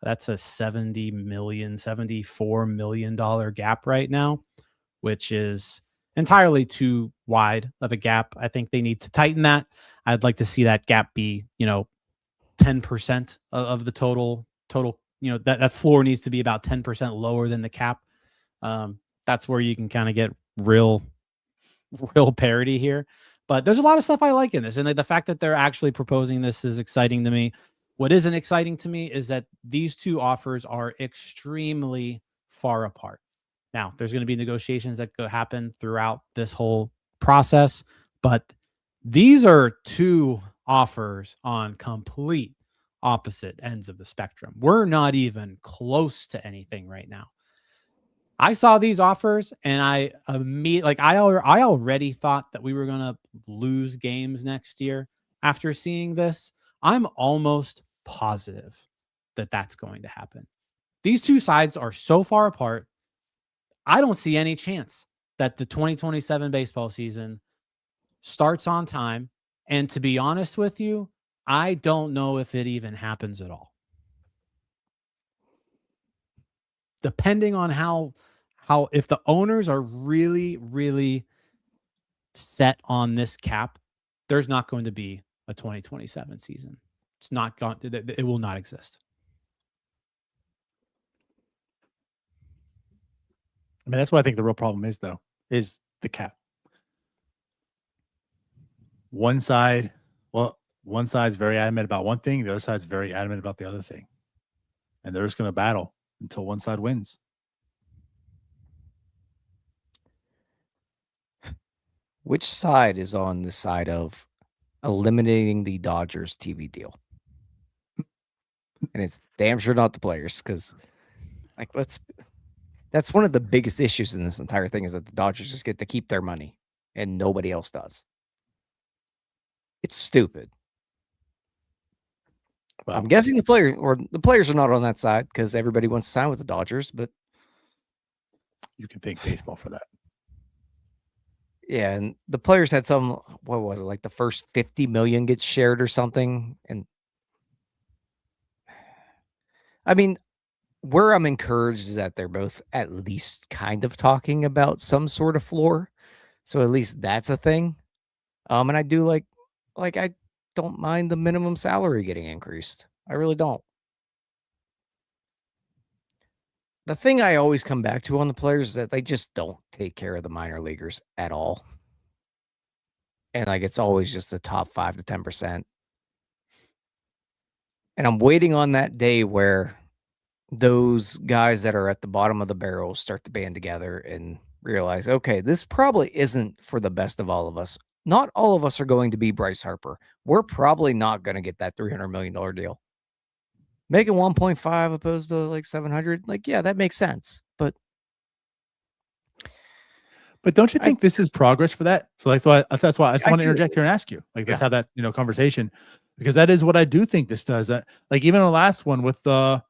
S1: That's a $74 million gap right now, which is entirely too wide of a gap. I think they need to tighten that. I'd like to see that gap be, 10% of the total, that floor needs to be about 10% lower than the cap. That's where you can kind of get real parity here. But there's a lot of stuff I like in this. And the fact that they're actually proposing this is exciting to me. What isn't exciting to me is that these two offers are extremely far apart. Now, there's going to be negotiations that go happen throughout this whole process, but these are two offers on complete opposite ends of the spectrum. We're not even close to anything right now. I saw these offers and I already thought that we were going to lose games next year after seeing this. I'm almost positive that that's going to happen. These two sides are so far apart. I don't see any chance that the 2027 baseball season starts on time. And to be honest with you, I don't know if it even happens at all. Depending on how if the owners are really, really set on this cap, there's not going to be a 2027 season. It's not going. It will not exist.
S3: I mean, that's what I think the real problem is, though, is the cap. One side's very adamant about one thing. The other side's very adamant about the other thing. And they're just going to battle until one side wins.
S2: Which side is on the side of eliminating the Dodgers TV deal? And it's damn sure not the players, because that's one of the biggest issues in this entire thing, is that the Dodgers just get to keep their money and nobody else does. It's stupid. Well, I'm guessing the players are not on that side because everybody wants to sign with the Dodgers, but
S3: you can thank baseball for that.
S2: Yeah, and the players had some, what was it, like the first 50 million gets shared or something. And I mean, where I'm encouraged is that they're both at least kind of talking about some sort of floor. So at least that's a thing. And I do like I don't mind the minimum salary getting increased. I really don't. The thing I always come back to on the players is that they just don't take care of the minor leaguers at all. And like, it's always just the top 5 to 10%. And I'm waiting on that day where those guys that are at the bottom of the barrel start to band together and realize, okay, this probably isn't for the best of all of us. Not all of us are going to be Bryce Harper. We're probably not going to get that $300 million deal. Making 1.5 opposed to like 700, like, yeah, that makes sense. But
S3: don't you think this is progress for that? So that's why I just want to interject here and ask you. Like, let's have that conversation, because that is what I do think this does. That, like, even the last one with the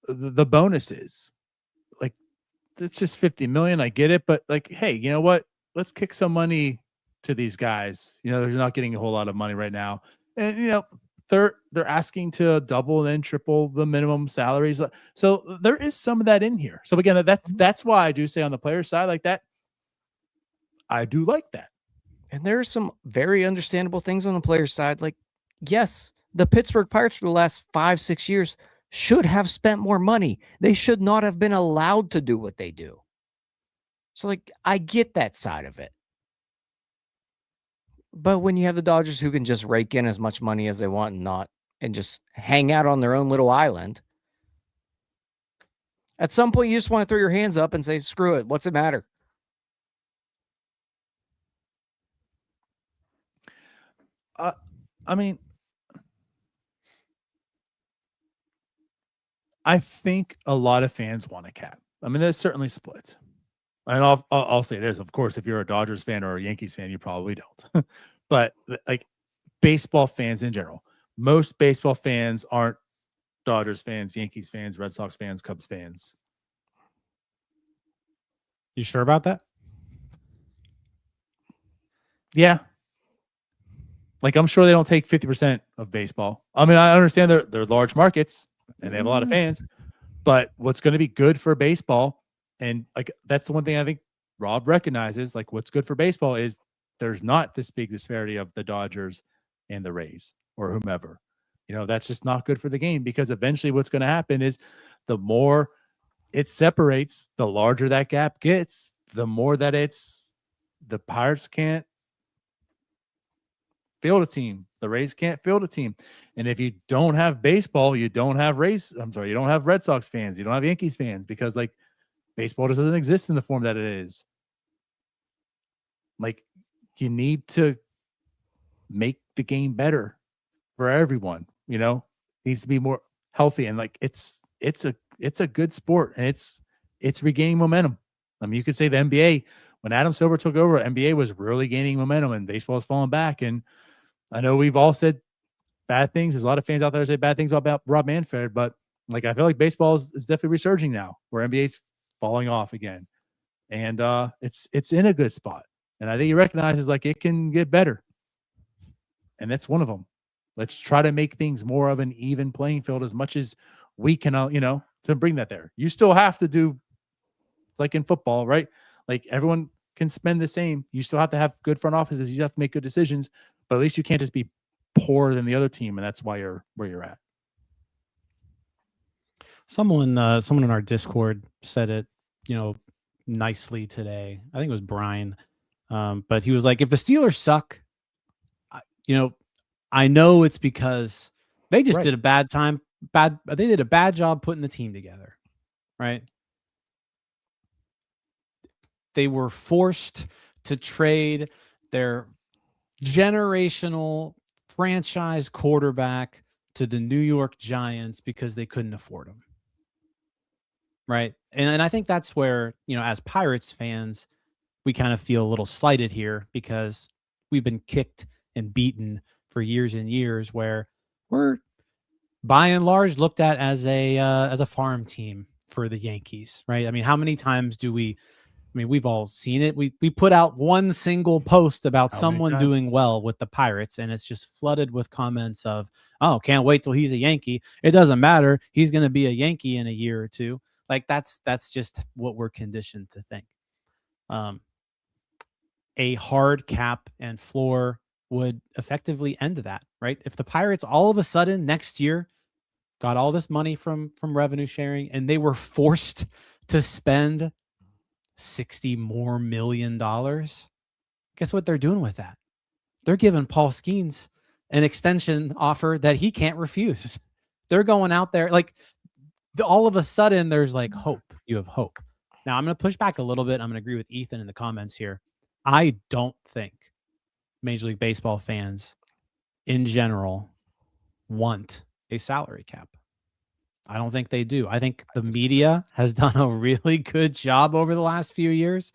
S3: bonuses, like, it's just 50 million. I get it, but like, hey, you know what? Let's kick some money to these guys. They're not getting a whole lot of money right now, and they're asking to double and then triple the minimum salaries. So there is some of that in here. So again, that's why I do say on the player side, like that, I do like that.
S2: And there are some very understandable things on the player side. Like, yes, the Pittsburgh Pirates for the last 5-6 years should have spent more money. They should not have been allowed to do what they do. So like, I get that side of it. But when you have the Dodgers who can just rake in as much money as they want and just hang out on their own little island, at some point you just want to throw your hands up and say, screw it. What's it matter?
S3: I mean, I think a lot of fans want a cap. I mean, there's certainly split. And I'll say this, of course, if you're a Dodgers fan or a Yankees fan, you probably don't. But like, baseball fans in general, most baseball fans aren't Dodgers fans, Yankees fans, Red Sox fans, Cubs fans.
S1: You sure about that?
S3: Yeah. Like, I'm sure they don't take 50% of baseball. I mean, I understand they're large markets and they have a lot of fans, but what's going to be good for baseball, and like, that's the one thing I think Rob recognizes, like, what's good for baseball is there's not this big disparity of the Dodgers and the Rays or whomever. That's just not good for the game, because eventually what's going to happen is the more it separates, the larger that gap gets, the more that the Pirates can't field a team. The Rays can't field a team. And if you don't have baseball, you don't have you don't have Red Sox fans, you don't have Yankees fans, because like, baseball just doesn't exist in the form that it is. Like, you need to make the game better for everyone. It needs to be more healthy, and like, it's a good sport, and it's regaining momentum. I mean, you could say the NBA, when Adam Silver took over, NBA was really gaining momentum, and baseball has fallen back. And I know we've all said bad things. There's a lot of fans out there that say bad things about Rob Manfred, but like, I feel like baseball is definitely resurging now, where NBA's falling off again, and it's in a good spot. And I think he recognizes like it can get better. And that's one of them. Let's try to make things more of an even playing field as much as we can, to bring that there. You still have to do, it's like in football, right? Like everyone can spend the same. You still have to have good front offices. You have to make good decisions, but at least you can't just be poorer than the other team. And that's why you're where you're at.
S1: Someone in our Discord said it, nicely today. I think it was Brian. But he was like, if the Steelers suck, I know it's because they just did a bad job putting the team together, right? They were forced to trade their generational franchise quarterback to the New York Giants because they couldn't afford him. Right. And I think that's where, as Pirates fans, we kind of feel a little slighted here because we've been kicked and beaten for years and years, where we're by and large looked at as a farm team for the Yankees. Right. I mean, how many times we've all seen it. We put out one single post about someone doing well with the Pirates, and it's just flooded with comments of, oh, can't wait till he's a Yankee. It doesn't matter. He's going to be a Yankee in a year or two. Like that's just what we're conditioned to think. A hard cap and floor would effectively end that, right? If the Pirates all of a sudden next year got all this money from revenue sharing and they were forced to spend $60 million more, guess what they're doing with that? They're giving Paul Skeens an extension offer that he can't refuse. They're going out there like all of a sudden there's like hope. You have hope. Now I'm going to push back a little bit. I'm going to agree with Ethan in the comments here. I don't think Major League Baseball fans in general want a salary cap. I don't think they do. I think the media has done a really good job over the last few years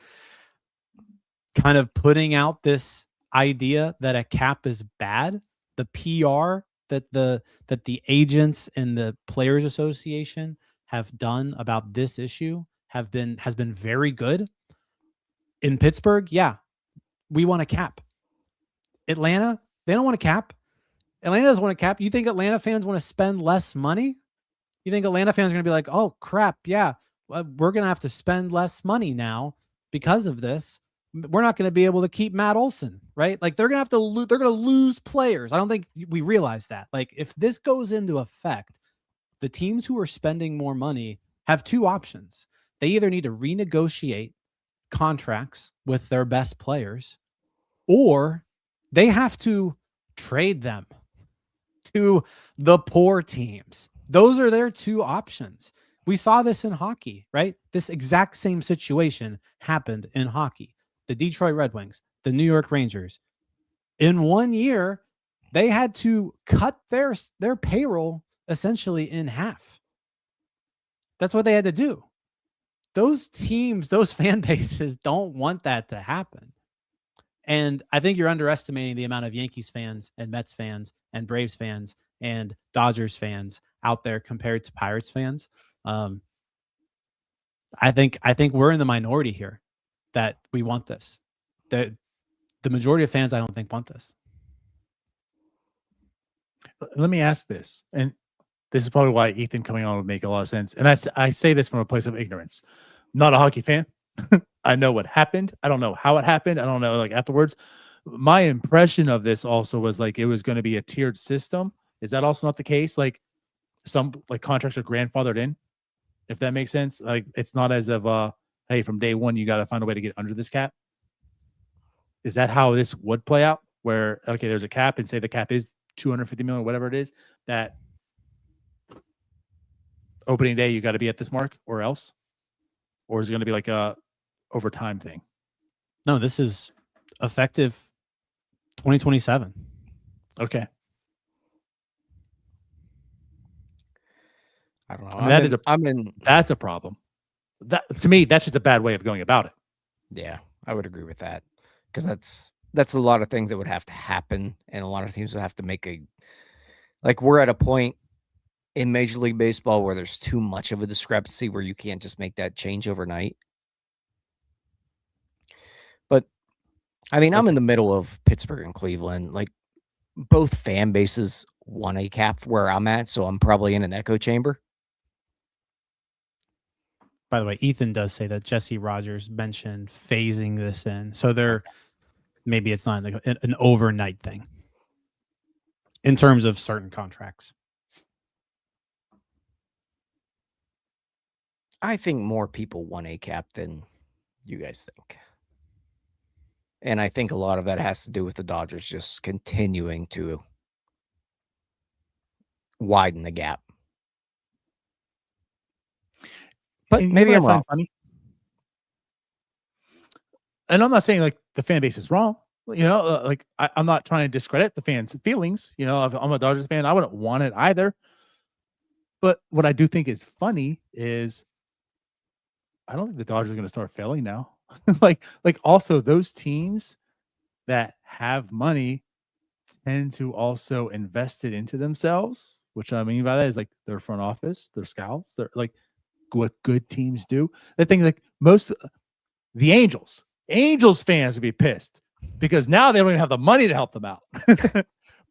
S1: kind of putting out this idea that a cap is bad. The PR that the agents and the Players Association have done about this issue has been very good. In Pittsburgh, yeah, we want a cap. Atlanta, they don't want a cap. Atlanta doesn't want a cap. You think Atlanta fans want to spend less money? You think Atlanta fans are going to be like, oh, crap, yeah, we're going to have to spend less money now because of this. We're not going to be able to keep Matt Olson, right? Like they're going to have to they're going to lose players. I don't think we realize that. Like if this goes into effect, the teams who are spending more money have two options. They either need to renegotiate contracts with their best players, or they have to trade them to the poor teams. Those are their two options. We saw this in hockey, right? This exact same situation happened in hockey. The Detroit Red Wings, the New York Rangers, in 1 year, they had to cut their payroll essentially in half. That's what they had to do. Those teams, those fan bases don't want that to happen. And I think you're underestimating the amount of Yankees fans and Mets fans and Braves fans and Dodgers fans out there compared to Pirates fans. I think we're in the minority here that we want this. The majority of fans, I don't think, want this.
S3: Let me ask this, and this is probably why Ethan coming on would make a lot of sense. And I say this from a place of ignorance. I'm not a hockey fan. I know what happened. I don't know how it happened. I don't know like afterwards. My impression of this also was like it was going to be a tiered system. Is that also not the case? Like some like contracts are grandfathered in, if that makes sense. Like it's not as of hey, from day one you got to find a way to get under this cap. Is that how this would play out? Where okay, there's a cap, and say the cap is $250 million, whatever it is. That opening day you got to be at this mark, or else, or is it going to be like a overtime thing?
S1: No, this is effective 2027.
S3: Okay.
S2: I don't know.
S3: I mean, that's a problem. That to me, that's just a bad way of going about it.
S2: Yeah, I would agree with that, because that's a lot of things that would have to happen, and a lot of teams would have to make we're at a point in Major League Baseball where there's too much of a discrepancy where you can't just make that change overnight. But I mean, I'm in the middle of Pittsburgh and Cleveland. Like, both fan bases want a cap where I'm at, so I'm probably in an echo chamber.
S1: By the way, Ethan does say that Jesse Rogers mentioned phasing this in. So maybe it's not like an overnight thing in terms of certain contracts.
S2: I think more people want a cap than you guys think. And I think a lot of that has to do with the Dodgers just continuing to widen the gap. But maybe I'm wrong.
S3: Funny. And I'm not saying like the fan base is wrong. Like I'm not trying to discredit the fans' feelings. If I'm a Dodgers fan, I wouldn't want it either. But what I do think is funny is I don't think the Dodgers are going to start failing now. like also those teams that have money tend to also invest it into themselves, which I mean by that is like their front office, their scouts, they're like what good teams do. I think like most the Angels fans would be pissed because now they don't even have the money to help them out.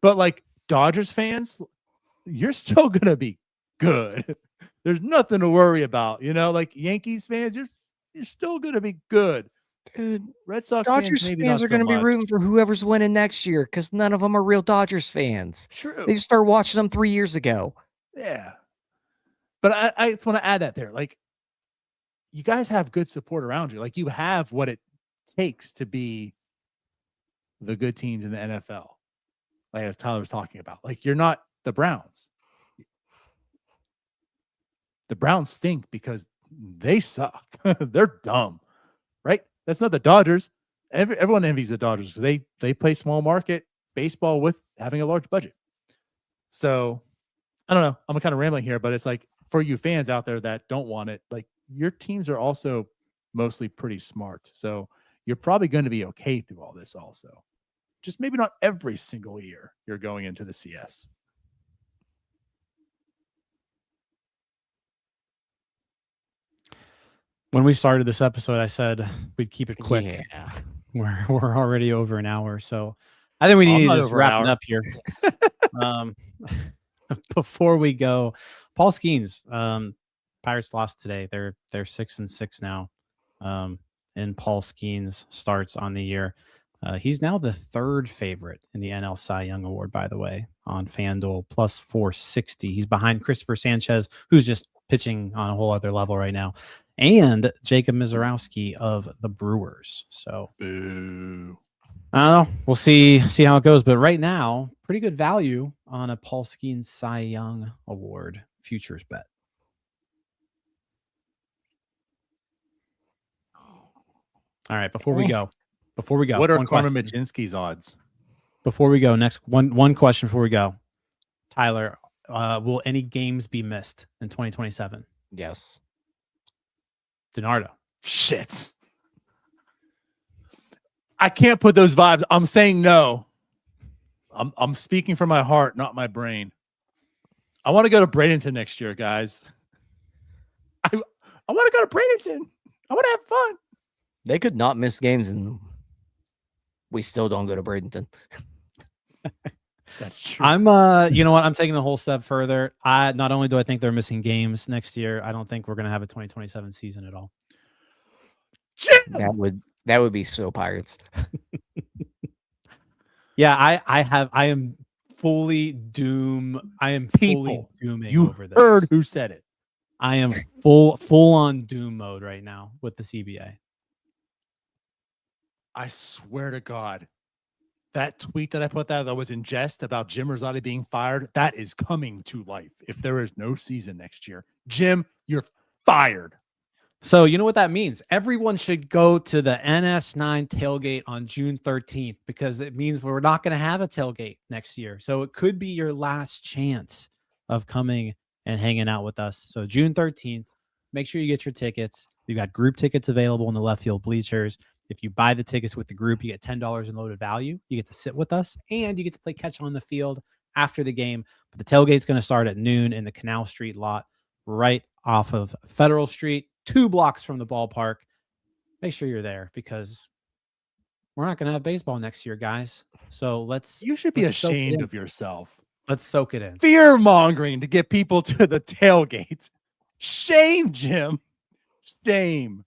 S3: But like Dodgers fans, you're still going to be good. There's nothing to worry about, like Yankees fans, you're still going to be good.
S2: Dude,
S3: Red Sox
S2: Dodgers fans are going to be rooting for whoever's winning next year because none of them are real Dodgers fans.
S3: True.
S2: They just started watching them 3 years ago.
S3: Yeah. But I just want to add that there. Like, you guys have good support around you. Like, you have what it takes to be the good teams in the NFL. Like, as Tyler was talking about. Like, you're not the Browns. The Browns stink because they suck. They're dumb, right? That's not the Dodgers. Everyone envies the Dodgers because they play small market baseball with having a large budget. So, I don't know. I'm kind of rambling here, but it's like for you fans out there that don't want it, like your teams are also mostly pretty smart. So you're probably going to be okay through all this also. Just maybe not every single year you're going into the CS.
S1: When we started this episode, I said we'd keep it quick.
S2: Yeah.
S1: We're already over an hour. So I think we need to just wrap it up here. Before we go, Paul Skeens, Pirates lost today. They're 6-6 now. And Paul Skeens starts on the year. He's now the third favorite in the NL Cy Young Award, by the way, on FanDuel, plus 460. He's behind Christopher Sanchez, who's just pitching on a whole other level right now, and Jacob Mizorowski of the Brewers. So,
S3: boo.
S1: I don't know. We'll see how it goes. But right now, pretty good value on a Paul Skeens Cy Young Award futures bet. All right, before we go.
S3: What are Carmen Mlodzinski's odds?
S1: Before we go, next one question before we go. Tyler, will any games be missed in 2027?
S2: Yes.
S1: DiNardo.
S3: Shit. I can't put those vibes. I'm saying no. I'm speaking from my heart, not my brain. I want to go to Bradenton next year, guys. I want to go to Bradenton. I want to have fun.
S2: They could not miss games and we still don't go to Bradenton.
S3: That's true.
S1: I'm you know what? I'm taking the whole step further. Not only do I think they're missing games next year, I don't think we're gonna have a 2027 season at all.
S2: That would be so Pirates.
S1: Yeah, I am fully dooming
S3: you
S1: over this.
S3: Heard who said it.
S1: I am full on doom mode right now with the CBA.
S3: I swear to God, that tweet that I put that was in jest about Jim Rosati being fired, that is coming to life if there is no season next year. Jim, you're fired.
S1: So you know what that means? Everyone should go to the NS9 tailgate on June 13th because it means we're not going to have a tailgate next year. So it could be your last chance of coming and hanging out with us. So June 13th, make sure you get your tickets. We've got group tickets available in the left field bleachers. If you buy the tickets with the group, you get $10 in loaded value. You get to sit with us, and you get to play catch on the field after the game. But the tailgate's going to start at noon in the Canal Street lot right off of Federal Street, 2 blocks from the ballpark. Make sure you're there because we're not going to have baseball next year, guys. So
S3: You should be ashamed of yourself.
S1: Let's soak it in.
S3: Fear mongering to get people to the tailgate. Shame, Jim. Shame.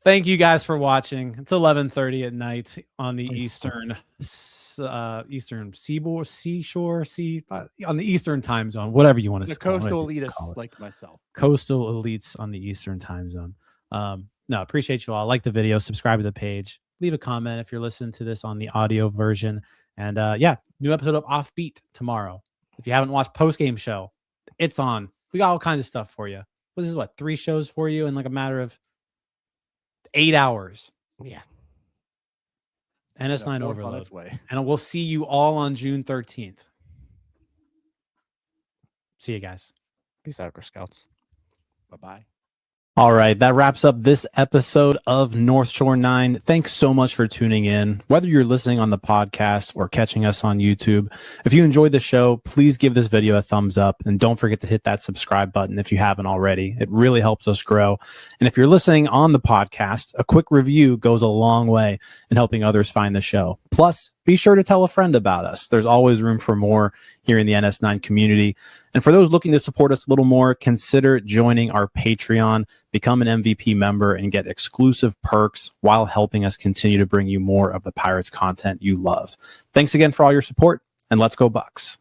S1: Thank you guys for watching. It's 11:30 at night on the eastern seaboard, seashore, on the eastern time zone, whatever you want to say.
S3: The coastal elitists like myself.
S1: Coastal elites on the eastern time zone. No, appreciate you all. Like the video, subscribe to the page, leave a comment if you're listening to this on the audio version. And yeah, new episode of Offbeat tomorrow. If you haven't watched post game show, it's on. We got all kinds of stuff for you. This is 3 shows for you in like a matter of 8 hours.
S2: Yeah.
S1: NS9 overload. And we'll see you all on June 13th. See you guys.
S2: Peace out, Girl Scouts.
S3: Bye-bye.
S1: All right, that wraps up this episode of North Shore 9. Thanks so much for tuning in, whether you're listening on the podcast or catching us on YouTube. If you enjoyed the show, please give this video a thumbs up, and don't forget to hit that subscribe button if you haven't already. It really helps us grow. And if you're listening on the podcast, a quick review goes a long way in helping others find the show. Plus, be sure to tell a friend about us. There's always room for more here in the NS9 community. And for those looking to support us a little more, consider joining our Patreon, become an MVP member, and get exclusive perks while helping us continue to bring you more of the Pirates content you love. Thanks again for all your support, and let's go Bucks.